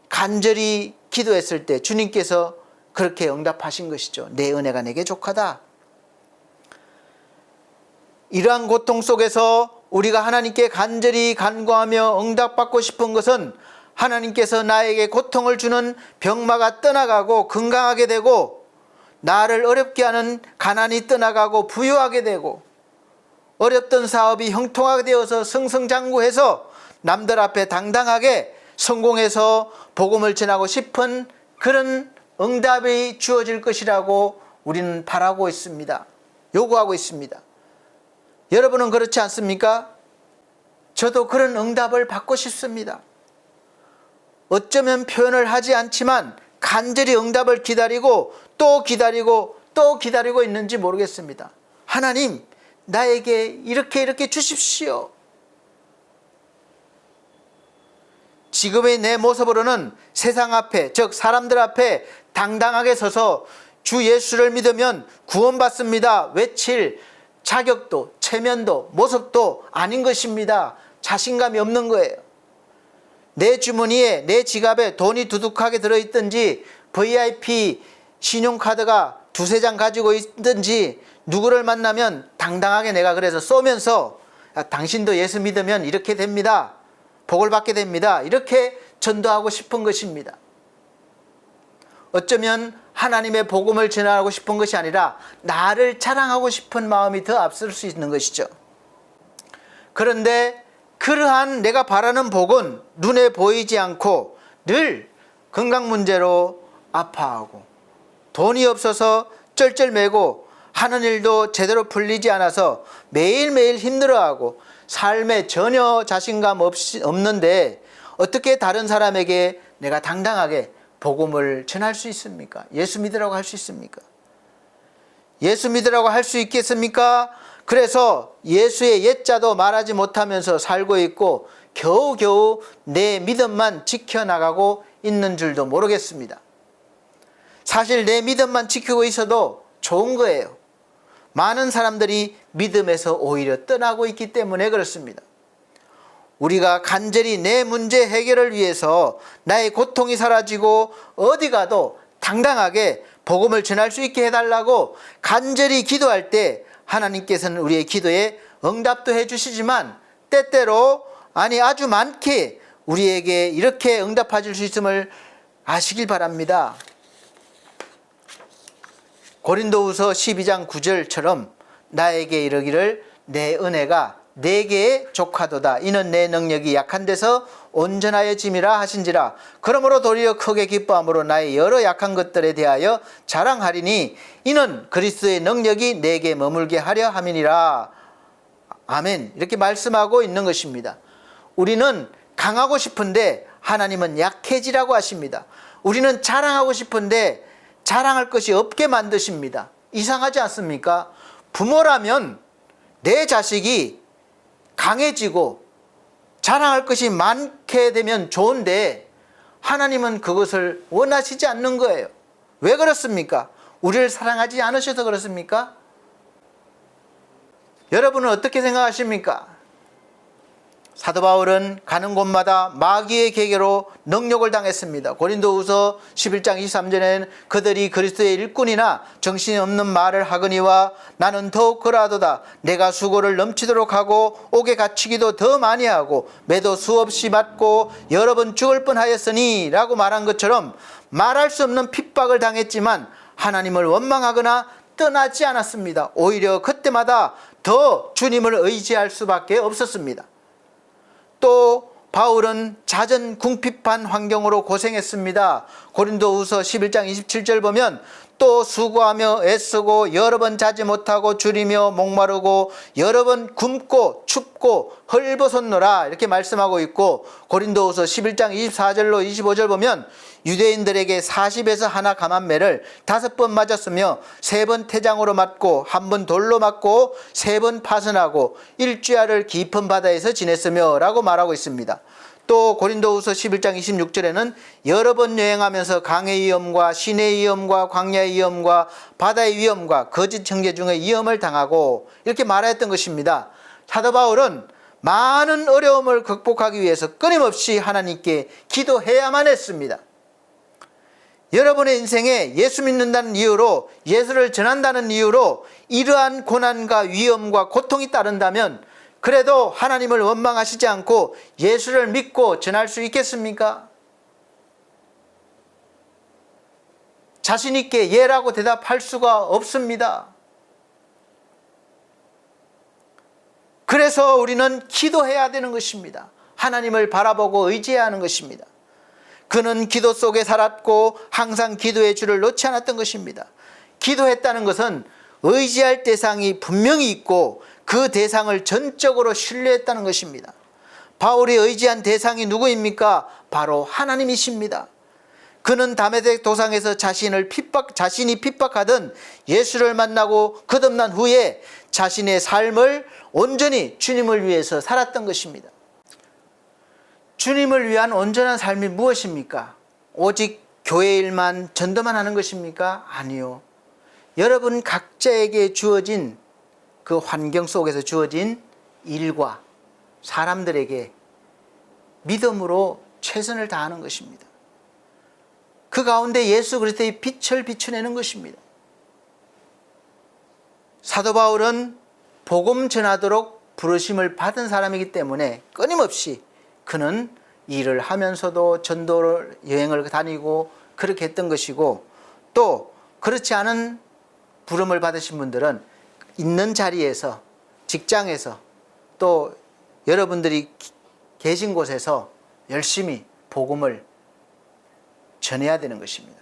간절히 기도했을 때 주님께서 그렇게 응답하신 것이죠. 내 은혜가 내게 족하다. 이러한 고통 속에서 우리가 하나님께 간절히 간구하며 응답받고 싶은 것은 하나님께서 나에게 고통을 주는 병마가 떠나가고 건강하게 되고, 나를 어렵게 하는 가난이 떠나가고 부유하게 되고, 어렵던 사업이 형통하게 되어서 승승장구해서 남들 앞에 당당하게 성공해서 복음을 전하고 싶은 그런 응답이 주어질 것이라고 우리는 바라고 있습니다. 요구하고 있습니다. 여러분은 그렇지 않습니까? 저도 그런 응답을 받고 싶습니다. 어쩌면 표현을 하지 않지만 간절히 응답을 기다리고 또 기다리고 또 기다리고 있는지 모르겠습니다. 하나님, 나에게 이렇게 주십시오. 지금의 내 모습으로는 세상 앞에, 즉 사람들 앞에 당당하게 서서 주 예수를 믿으면 구원받습니다 외칠 자격도, 체면도, 모습도 아닌 것입니다. 자신감이 없는 거예요. 내 주머니에, 내 지갑에 돈이 두둑하게 들어있든지, VIP 신용카드가 두세 장 가지고 있든지, 누구를 만나면 당당하게 내가 그래서 쏘면서 당신도 예수 믿으면 이렇게 됩니다, 복을 받게 됩니다, 이렇게 전도하고 싶은 것입니다. 어쩌면 하나님의 복음을 전하고 싶은 것이 아니라 나를 자랑하고 싶은 마음이 더 앞설 수 있는 것이죠. 그런데 그러한 내가 바라는 복은 눈에 보이지 않고 늘 건강 문제로 아파하고, 돈이 없어서 쩔쩔매고 하는 일도 제대로 풀리지 않아서 매일매일 힘들어하고 삶에 전혀 자신감 없는데 어떻게 다른 사람에게 내가 당당하게 복음을 전할 수 있습니까? 예수 믿으라고 할 수 있습니까? 예수 믿으라고 할 수 있겠습니까? 그래서 예수의 옛자도 말하지 못하면서 살고 있고 겨우겨우 내 믿음만 지켜나가고 있는 줄도 모르겠습니다. 사실 내 믿음만 지키고 있어도 좋은 거예요. 많은 사람들이 믿음에서 오히려 떠나고 있기 때문에 그렇습니다. 우리가 간절히 내 문제 해결을 위해서 나의 고통이 사라지고 어디 가도 당당하게 복음을 전할 수 있게 해달라고 간절히 기도할 때 하나님께서는 우리의 기도에 응답도 해주시지만 때때로 아주 많게 우리에게 이렇게 응답해 줄 수 있음을 아시길 바랍니다. 고린도후서 12장 9절처럼 나에게 이르기를 내 은혜가 내게 족하도다. 이는 내 능력이 약한 데서 온전하여 짐이라 하신지라. 그러므로 도리어 크게 기뻐함으로 나의 여러 약한 것들에 대하여 자랑하리니 이는 그리스도의 능력이 내게 머물게 하려 함이니라. 아멘. 이렇게 말씀하고 있는 것입니다. 우리는 강하고 싶은데 하나님은 약해지라고 하십니다. 우리는 자랑하고 싶은데 자랑할 것이 없게 만드십니다. 이상하지 않습니까? 부모라면 내 자식이 강해지고 자랑할 것이 많게 되면 좋은데 하나님은 그것을 원하시지 않는 거예요. 왜 그렇습니까? 우리를 사랑하지 않으셔서 그렇습니까? 여러분은 어떻게 생각하십니까? 사도 바울은 가는 곳마다 마귀의 계계로 능욕을 당했습니다. 고린도후서 11장 23절에는 그들이 그리스도의 일꾼이나 정신이 없는 말을 하거니와 나는 더욱 그러하도다. 내가 수고를 넘치도록 하고 옥에 갇히기도 더 많이 하고 매도 수없이 맞고 여러 번 죽을 뻔하였으니 라고 말한 것처럼 말할 수 없는 핍박을 당했지만 하나님을 원망하거나 떠나지 않았습니다. 오히려 그때마다 더 주님을 의지할 수밖에 없었습니다. 또 바울은 잦은 궁핍한 환경으로 고생했습니다. 고린도후서 11장 27절 보면 또 수고하며 애쓰고 여러 번 자지 못하고 줄이며 목마르고 여러 번 굶고 춥고 헐벗었노라 이렇게 말씀하고 있고, 고린도후서 11장 24절로 25절 보면 유대인들에게 40에서 하나 감한매를 5번 맞았으며 3번 태장으로 맞고 1번 돌로 맞고 3번 파선하고 일주야를 깊은 바다에서 지냈으며 라고 말하고 있습니다. 또 고린도후서 11장 26절에는 여러 번 여행하면서 강의 위험과 시내 위험과 광야의 위험과 바다의 위험과 거짓 형제 중의 위험을 당하고 이렇게 말했던 것입니다. 사도 바울은 많은 어려움을 극복하기 위해서 끊임없이 하나님께 기도해야만 했습니다. 여러분의 인생에 예수 믿는다는 이유로, 예수를 전한다는 이유로 이러한 고난과 위험과 고통이 따른다면 그래도 하나님을 원망하시지 않고 예수를 믿고 전할 수 있겠습니까? 자신 있게 예라고 대답할 수가 없습니다. 그래서 우리는 기도해야 되는 것입니다. 하나님을 바라보고 의지해야 하는 것입니다. 그는 기도 속에 살았고 항상 기도의 줄을 놓지 않았던 것입니다. 기도했다는 것은 의지할 대상이 분명히 있고 그 대상을 전적으로 신뢰했다는 것입니다. 바울이 의지한 대상이 누구입니까? 바로 하나님이십니다. 그는 다메섹 도상에서 자신이 핍박하던 예수를 만나고 거듭난 후에 자신의 삶을 온전히 주님을 위해서 살았던 것입니다. 주님을 위한 온전한 삶이 무엇입니까? 오직 교회 일만 전도만 하는 것입니까? 아니요. 여러분 각자에게 주어진 그 환경 속에서 주어진 일과 사람들에게 믿음으로 최선을 다하는 것입니다. 그 가운데 예수 그리스도의 빛을 비춰내는 것입니다. 사도 바울은 복음 전하도록 부르심을 받은 사람이기 때문에 끊임없이 그는 일을 하면서도 전도를 여행을 다니고 그렇게 했던 것이고, 또 그렇지 않은 부름을 받으신 분들은 있는 자리에서, 직장에서, 또 여러분들이 계신 곳에서 열심히 복음을 전해야 되는 것입니다.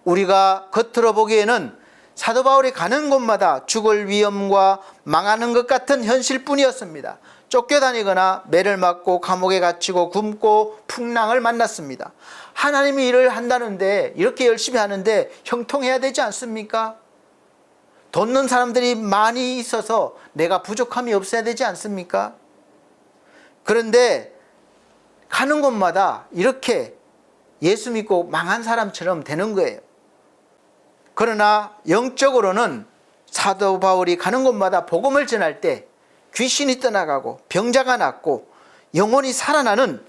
우리가 겉으로 보기에는 사도 바울이 가는 곳마다 죽을 위험과 망하는 것 같은 현실뿐이었습니다. 쫓겨다니거나 매를 맞고 감옥에 갇히고 굶고 풍랑을 만났습니다. 하나님이 일을 한다는데, 이렇게 열심히 하는데 형통해야 되지 않습니까? 돕는 사람들이 많이 있어서 내가 부족함이 없어야 되지 않습니까? 그런데 가는 곳마다 이렇게 예수 믿고 망한 사람처럼 되는 거예요. 그러나 영적으로는 사도 바울이 가는 곳마다 복음을 전할 때 귀신이 떠나가고 병자가 낫고 영혼이 살아나는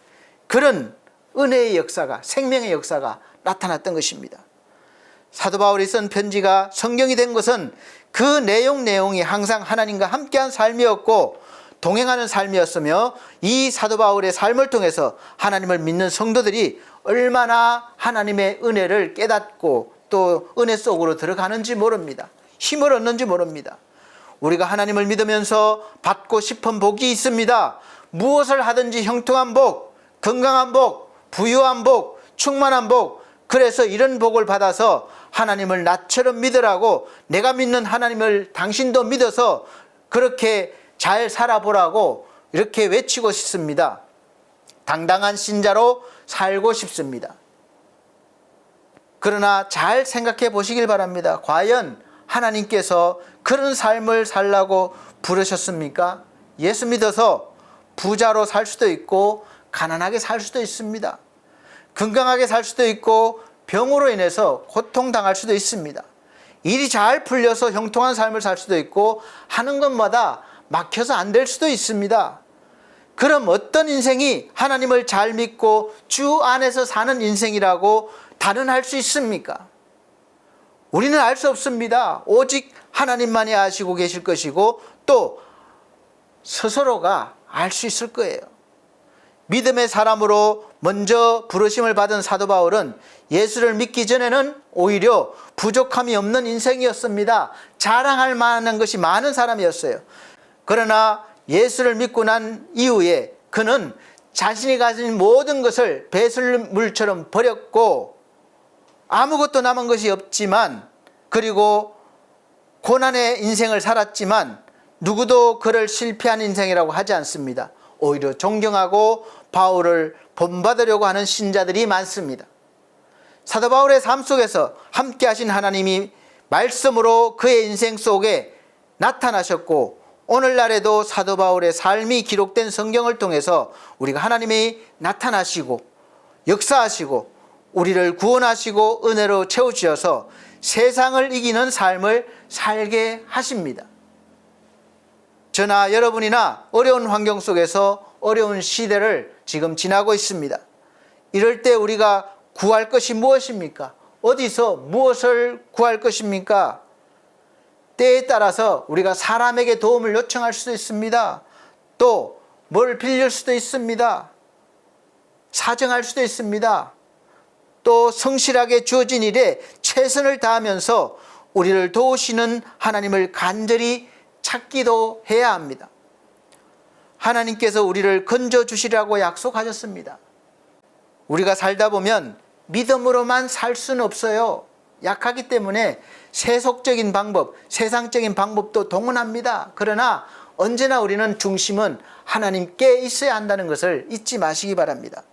그런 은혜의 역사가, 생명의 역사가 나타났던 것입니다. 사도 바울이 쓴 편지가 성경이 된 것은 그 내용이 항상 하나님과 함께한 삶이었고 동행하는 삶이었으며, 이 사도 바울의 삶을 통해서 하나님을 믿는 성도들이 얼마나 하나님의 은혜를 깨닫고 또 은혜 속으로 들어가는지 모릅니다. 힘을 얻는지 모릅니다. 우리가 하나님을 믿으면서 받고 싶은 복이 있습니다. 무엇을 하든지 형통한 복, 건강한 복, 부유한 복, 충만한 복, 그래서 이런 복을 받아서 하나님을 나처럼 믿으라고, 내가 믿는 하나님을 당신도 믿어서 그렇게 잘 살아보라고 이렇게 외치고 싶습니다. 당당한 신자로 살고 싶습니다. 그러나 잘 생각해 보시길 바랍니다. 과연 하나님께서 그런 삶을 살라고 부르셨습니까? 예수 믿어서 부자로 살 수도 있고 가난하게 살 수도 있습니다. 건강하게 살 수도 있고 병으로 인해서 고통당할 수도 있습니다. 일이 잘 풀려서 형통한 삶을 살 수도 있고 하는 것마다 막혀서 안 될 수도 있습니다. 그럼 어떤 인생이 하나님을 잘 믿고 주 안에서 사는 인생이라고 단언할 수 있습니까? 우리는 알 수 없습니다. 오직 하나님만이 아시고 계실 것이고 또 스스로가 알 수 있을 거예요. 믿음의 사람으로 먼저 부르심을 받은 사도 바울은 예수를 믿기 전에는 오히려 부족함이 없는 인생이었습니다. 자랑할 만한 것이 많은 사람이었어요. 그러나 예수를 믿고 난 이후에 그는 자신이 가진 모든 것을 배설물처럼 버렸고 아무것도 남은 것이 없지만, 그리고 고난의 인생을 살았지만 누구도 그를 실패한 인생이라고 하지 않습니다. 오히려 존경하고 바울을 본받으려고 하는 신자들이 많습니다. 사도 바울의 삶 속에서 함께 하신 하나님이 말씀으로 그의 인생 속에 나타나셨고, 오늘날에도 사도 바울의 삶이 기록된 성경을 통해서 우리가 하나님이 나타나시고 역사하시고 우리를 구원하시고 은혜로 채워주셔서 세상을 이기는 삶을 살게 하십니다. 저나 여러분이나 어려운 환경 속에서 어려운 시대를 지금 지나고 있습니다. 이럴 때 우리가 구할 것이 무엇입니까? 어디서 무엇을 구할 것입니까? 때에 따라서 우리가 사람에게 도움을 요청할 수도 있습니다. 또 뭘 빌릴 수도 있습니다. 사정할 수도 있습니다. 또 성실하게 주어진 일에 최선을 다하면서 우리를 도우시는 하나님을 간절히 찾기도 해야 합니다. 하나님께서 우리를 건져주시라고 약속하셨습니다. 우리가 살다 보면 믿음으로만 살 수는 없어요. 약하기 때문에 세속적인 방법, 세상적인 방법도 동원합니다. 그러나 언제나 우리는 중심은 하나님께 있어야 한다는 것을 잊지 마시기 바랍니다.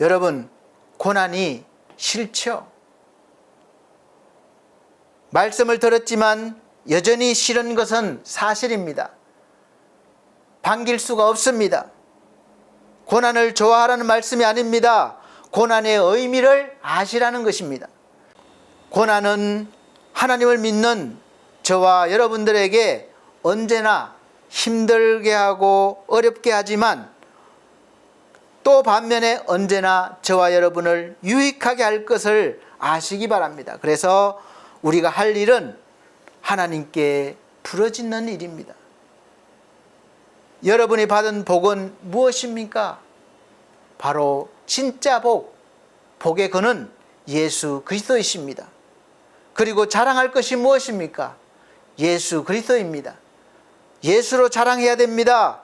여러분, 고난이 싫죠? 말씀을 들었지만 여전히 싫은 것은 사실입니다. 반길 수가 없습니다. 고난을 좋아하라는 말씀이 아닙니다. 고난의 의미를 아시라는 것입니다. 고난은 하나님을 믿는 저와 여러분들에게 언제나 힘들게 하고 어렵게 하지만 또 반면에 언제나 저와 여러분을 유익하게 할 것을 아시기 바랍니다. 그래서 우리가 할 일은 하나님께 부르짖는 일입니다. 여러분이 받은 복은 무엇입니까? 바로 진짜 복, 복의 근은 예수 그리스도이십니다. 그리고 자랑할 것이 무엇입니까? 예수 그리스도입니다. 예수로 자랑해야 됩니다.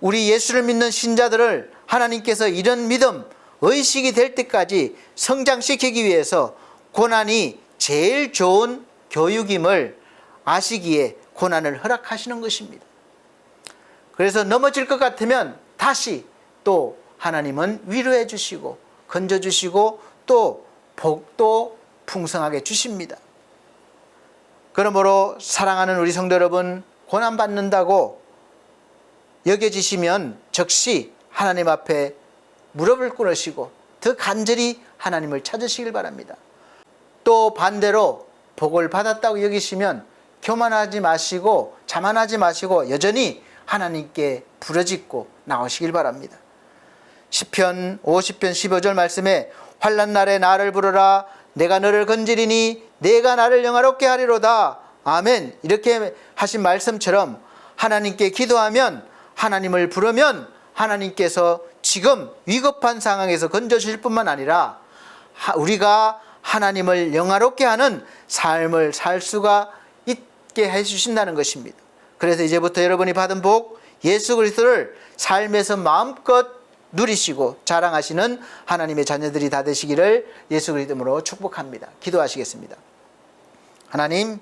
우리 예수를 믿는 신자들을 하나님께서 이런 믿음, 의식이 될 때까지 성장시키기 위해서 고난이 제일 좋은 교육임을 아시기에 고난을 허락하시는 것입니다. 그래서 넘어질 것 같으면 다시 또 하나님은 위로해 주시고 건져 주시고 또 복도 풍성하게 주십니다. 그러므로 사랑하는 우리 성도 여러분, 고난받는다고 여겨지시면 즉시 하나님 앞에 무릎을 꿇으시고 더 간절히 하나님을 찾으시길 바랍니다. 또 반대로 복을 받았다고 여기시면 교만하지 마시고 자만하지 마시고 여전히 하나님께 부르짖고 나오시길 바랍니다. 시편 50편 15절 말씀에 환난 날에 나를 부르라 내가 너를 건지리니 내가 나를 영화롭게 하리로다. 아멘. 이렇게 하신 말씀처럼 하나님께 기도하면 하나님을 부르면 하나님께서 지금 위급한 상황에서 건져주실 뿐만 아니라 우리가 하나님을 영화롭게 하는 삶을 살 수가 있게 해주신다는 것입니다. 그래서 이제부터 여러분이 받은 복 예수 그리스도를 삶에서 마음껏 누리시고 자랑하시는 하나님의 자녀들이 다 되시기를 예수 그리스도 이름으로 축복합니다. 기도하시겠습니다. 하나님,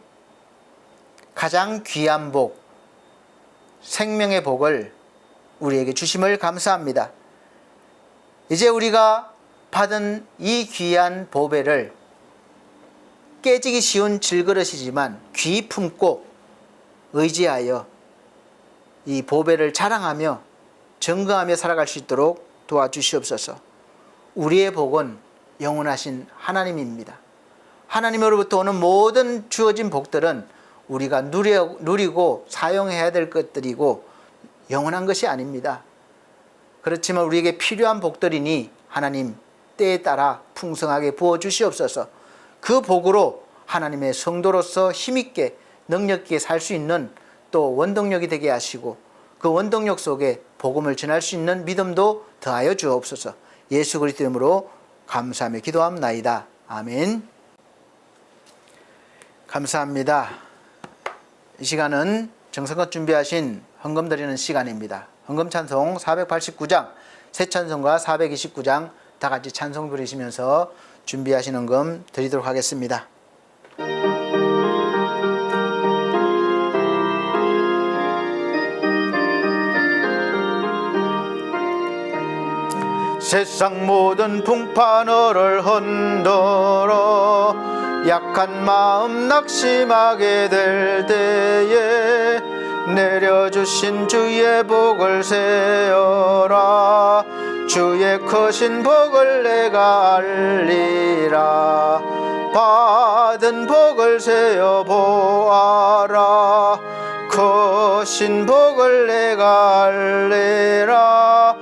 가장 귀한 복, 생명의 복을 우리에게 주심을 감사합니다. 이제 우리가 받은 이 귀한 보배를 깨지기 쉬운 질그릇이지만 귀 품고 의지하여 이 보배를 자랑하며 증거하며 살아갈 수 있도록 도와주시옵소서. 우리의 복은 영원하신 하나님입니다. 하나님으로부터 오는 모든 주어진 복들은 우리가 누리고 사용해야 될 것들이고 영원한 것이 아닙니다. 그렇지만 우리에게 필요한 복들이니 하나님 때에 따라 풍성하게 부어주시옵소서. 그 복으로 하나님의 성도로서 힘있게 능력있게 살 수 있는 또 원동력이 되게 하시고 그 원동력 속에 복음을 전할 수 있는 믿음도 더하여 주옵소서. 예수 그리스도 이름으로 감사하며 기도합나이다. 아멘. 감사합니다. 이 시간은 정성껏 준비하신 헌금 드리는 시간입니다. 헌금 찬송 489장, 새 찬송가 429장 다 같이 찬송 부르시면서 준비하신 헌금 드리도록 하겠습니다. 세상 모든 풍파너를 흔들어 약한 마음 낙심하게 될 때에 내려주신 주의 복을 세어라. 주의 크신 복을 내가 알리라. 받은 복을 세어 보아라. 크신 복을 내가 알리라.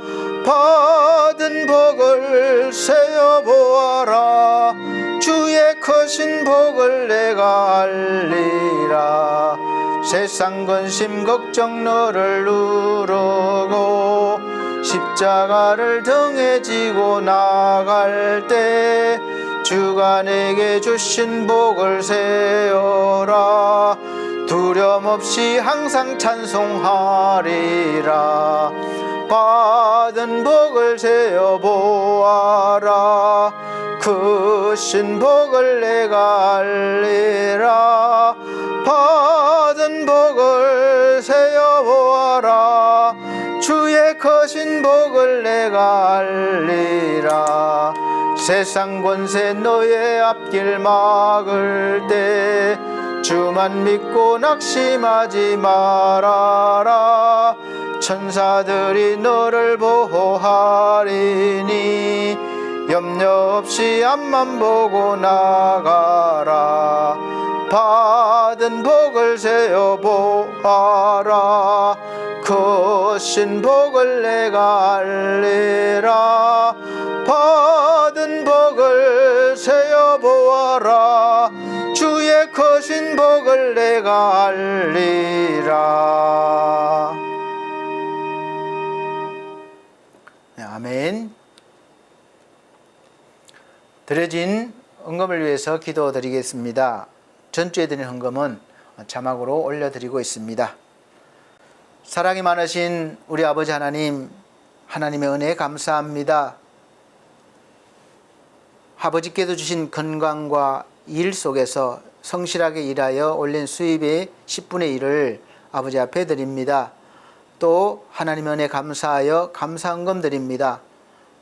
받은 복을 세어 보아라. 주의 크신 복을 내가 알리라. 세상 근심 걱정 너를 누르고 십자가를 등에 지고 나갈 때 주가 내게 주신 복을 세어라. 두려움 없이 항상 찬송하리라. 받은 복을 세어 보아라. 크신 복을 내가 알리라. 받은 복을 세어 보아라. 주의 크신 복을 내가 알리라. 세상 권세 너의 앞길 막을 때 주만 믿고 낙심하지 말아라. 천사들이 너를 보호하리니 염려 없이 앞만 보고 나가라. 받은 복을 세어 보아라. 크신 복을 내가 알리라. 받은 복을 세어 보아라. 주의 크신 복을 내가 알리라. 네, 아멘. 드려진 헌금을 위해서 기도드리겠습니다. 전주에 드린 헌금은 자막으로 올려드리고 있습니다. 사랑이 많으신 우리 아버지 하나님, 하나님의 은혜에 감사합니다. 아버지께서 주신 건강과 일 속에서 성실하게 일하여 올린 수입의 10분의 1을 아버지 앞에 드립니다. 또 하나님의 은혜에 감사하여 감사헌금 드립니다.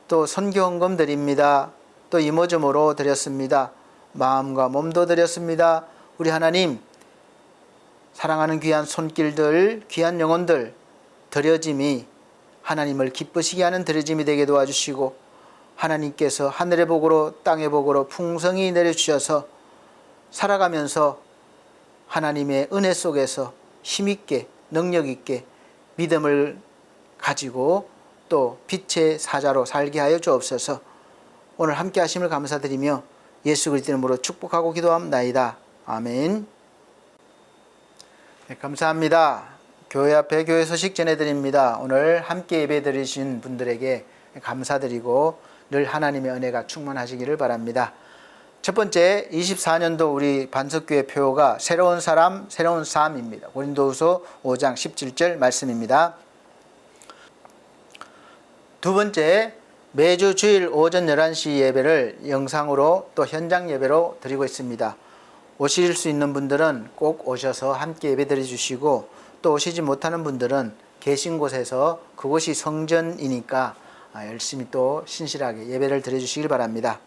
또 선교헌금 드립니다. 또 이모저모로 드렸습니다. 마음과 몸도 드렸습니다. 우리 하나님, 사랑하는 귀한 손길들, 귀한 영혼들, 드려짐이 하나님을 기쁘시게 하는 드려짐이 되게 도와주시고, 하나님께서 하늘의 복으로 땅의 복으로 풍성히 내려주셔서 살아가면서 하나님의 은혜 속에서 힘있게 능력있게 믿음을 가지고 또 빛의 사자로 살게 하여 주옵소서. 오늘 함께 하심을 감사드리며 예수 그리스도 이름으로 축복하고 기도합나이다. 아멘. 네, 감사합니다. 교회 앞에 교회 소식 전해드립니다. 오늘 함께 예배 드리신 분들에게 감사드리고 늘 하나님의 은혜가 충만하시기를 바랍니다. 첫 번째, 24년도 우리 반석교회 표가 새로운 사람, 새로운 삶입니다. 고린도후서 5장 17절 말씀입니다. 두 번째, 매주 주일 오전 11시 예배를 영상으로 또 현장 예배로 드리고 있습니다. 오실 수 있는 분들은 꼭 오셔서 함께 예배 드려주시고, 또 오시지 못하는 분들은 계신 곳에서, 그곳이 성전이니까 열심히 또 신실하게 예배를 드려주시길 바랍니다.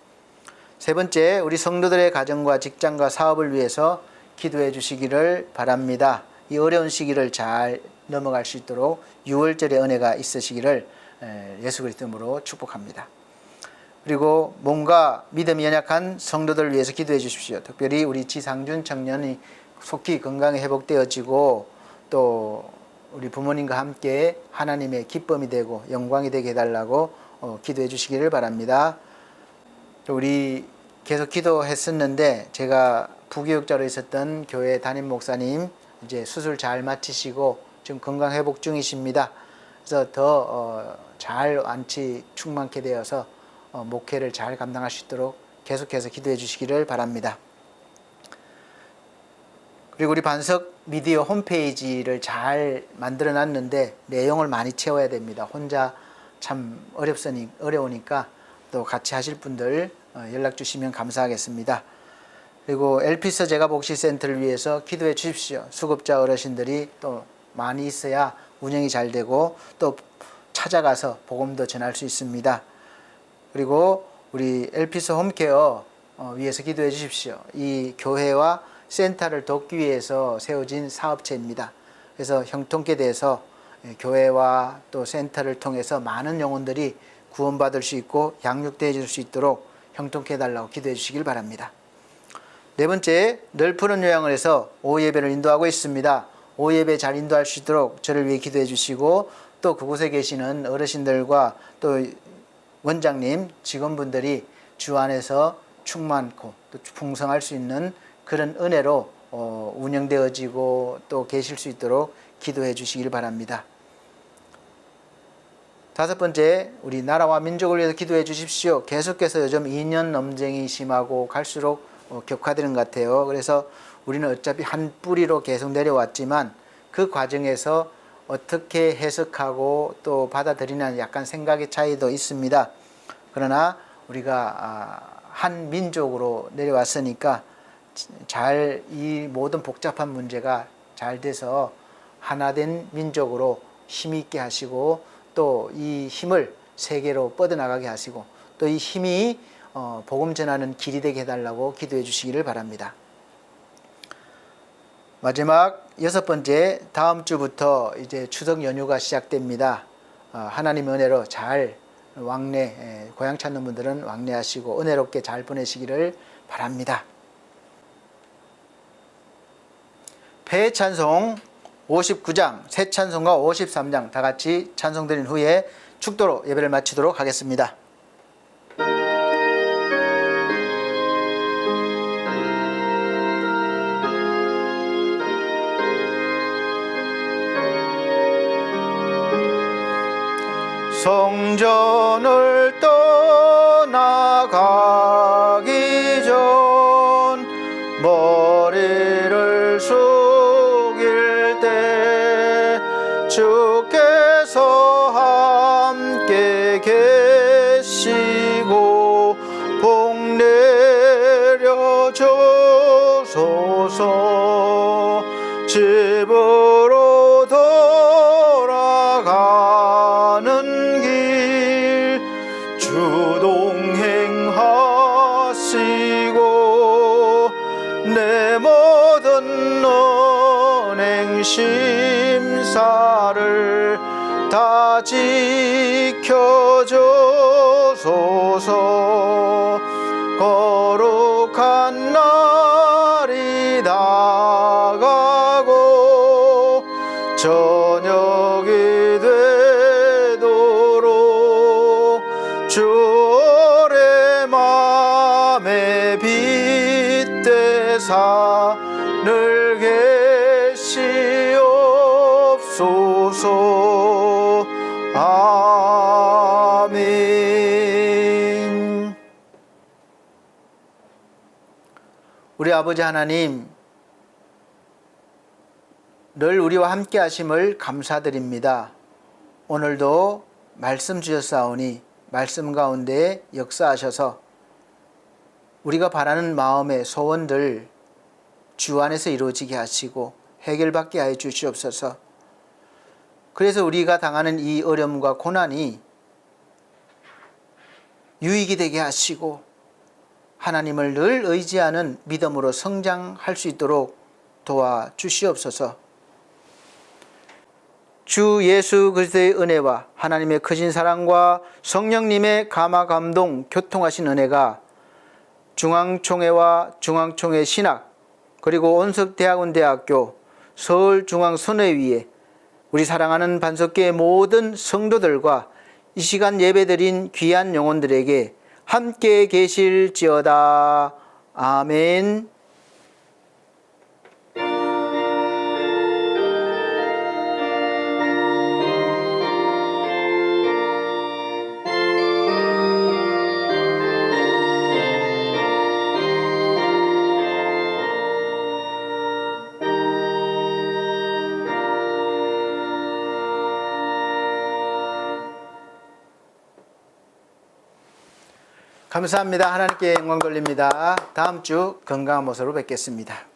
세 번째, 우리 성도들의 가정과 직장과 사업을 위해서 기도해 주시기를 바랍니다. 이 어려운 시기를 잘 넘어갈 수 있도록 6월절의 은혜가 있으시기를 예수 그리스도 이름으로 축복합니다. 그리고 몸과 믿음이 연약한 성도들을 위해서 기도해 주십시오. 특별히 우리 지상준 청년이 속히 건강이 회복되어지고, 또 우리 부모님과 함께 하나님의 기쁨이 되고 영광이 되게 해달라고 기도해 주시기를 바랍니다. 우리 계속 기도했었는데, 제가 부교육자로 있었던 교회 담임 목사님 이제 수술 잘 마치시고 지금 건강 회복 중이십니다. 그래서 더 잘 완치 충만케 되어서 목회를 잘 감당할 수 있도록 계속해서 기도해 주시기를 바랍니다. 그리고 우리 반석 미디어 홈페이지를 잘 만들어 놨는데 내용을 많이 채워야 됩니다. 혼자 참 어려우니까 또 같이 하실 분들 연락 주시면 감사하겠습니다. 그리고 엘피스 제가복지센터를 위해서 기도해 주십시오. 수급자 어르신들이 또 많이 있어야 운영이 잘 되고 또 찾아가서 복음도 전할 수 있습니다. 그리고 우리 엘피스 홈케어 위해서 기도해 주십시오. 이 교회와 센터를 돕기 위해서 세워진 사업체입니다. 그래서 형통케 돼서 교회와 또 센터를 통해서 많은 영혼들이 구원받을 수 있고 양육되어질 수 있도록 형통케 해달라고 기도해 주시길 바랍니다. 네 번째, 늘 푸른 요양을 해서 오후 예배를 인도하고 있습니다. 오후 예배 잘 인도할 수 있도록 저를 위해 기도해 주시고, 또 그곳에 계시는 어르신들과 또 원장님, 직원분들이 주 안에서 충만고 또 풍성할 수 있는 그런 은혜로 운영되어지고 또 계실 수 있도록 기도해 주시길 바랍니다. 다섯 번째, 우리 나라와 민족을 위해서 기도해 주십시오. 계속해서 요즘 2년 논쟁이 심하고 갈수록 격화되는 것 같아요. 그래서 우리는 어차피 한 뿌리로 계속 내려왔지만 그 과정에서 어떻게 해석하고 또 받아들이는 약간 생각의 차이도 있습니다. 그러나 우리가 한 민족으로 내려왔으니까 잘 이 모든 복잡한 문제가 잘 돼서 하나된 민족으로 힘있게 하시고, 또 이 힘을 세계로 뻗어나가게 하시고, 또 이 힘이 복음 전하는 길이 되게 해달라고 기도해 주시기를 바랍니다. 마지막 여섯 번째, 다음 주부터 이제 추석 연휴가 시작됩니다. 하나님의 은혜로 잘 고향 찾는 분들은 왕래하시고 은혜롭게 잘 보내시기를 바랍니다. 폐 찬송 59장, 새 찬송가 53장 다 같이 찬송 드린 후에 축도로 예배를 마치도록 하겠습니다. 성전을 떠나가기 전 머리를 숙일 때 주께서 함께 계시고 복 내려 주소서. 집으로 돌아가는 길 주동행하시고 내 모든 언행 심사를 다 지켜줘소서. 거룩한 날이 다가고 저녁이 되도록 주의 맘에 빗대사 늘 계시옵소서. 아멘. 우리 아버지 하나님, 늘 우리와 함께 하심을 감사드립니다. 오늘도 말씀 주셨사오니 말씀 가운데 역사하셔서 우리가 바라는 마음의 소원들 주 안에서 이루어지게 하시고 해결받게 하여 주시옵소서. 그래서 우리가 당하는 이 어려움과 고난이 유익이 되게 하시고 하나님을 늘 의지하는 믿음으로 성장할 수 있도록 도와주시옵소서. 주 예수 그리스도의 은혜와 하나님의 크신 사랑과 성령님의 감화 감동 교통하신 은혜가 중앙총회와 중앙총회 신학 그리고 온석대학원대학교 서울중앙선회위에 우리 사랑하는 반석교의 모든 성도들과 이 시간 예배드린 귀한 영혼들에게 함께 계실지어다. 아멘. 감사합니다. 하나님께 영광 돌립니다. 다음 주 건강한 모습으로 뵙겠습니다.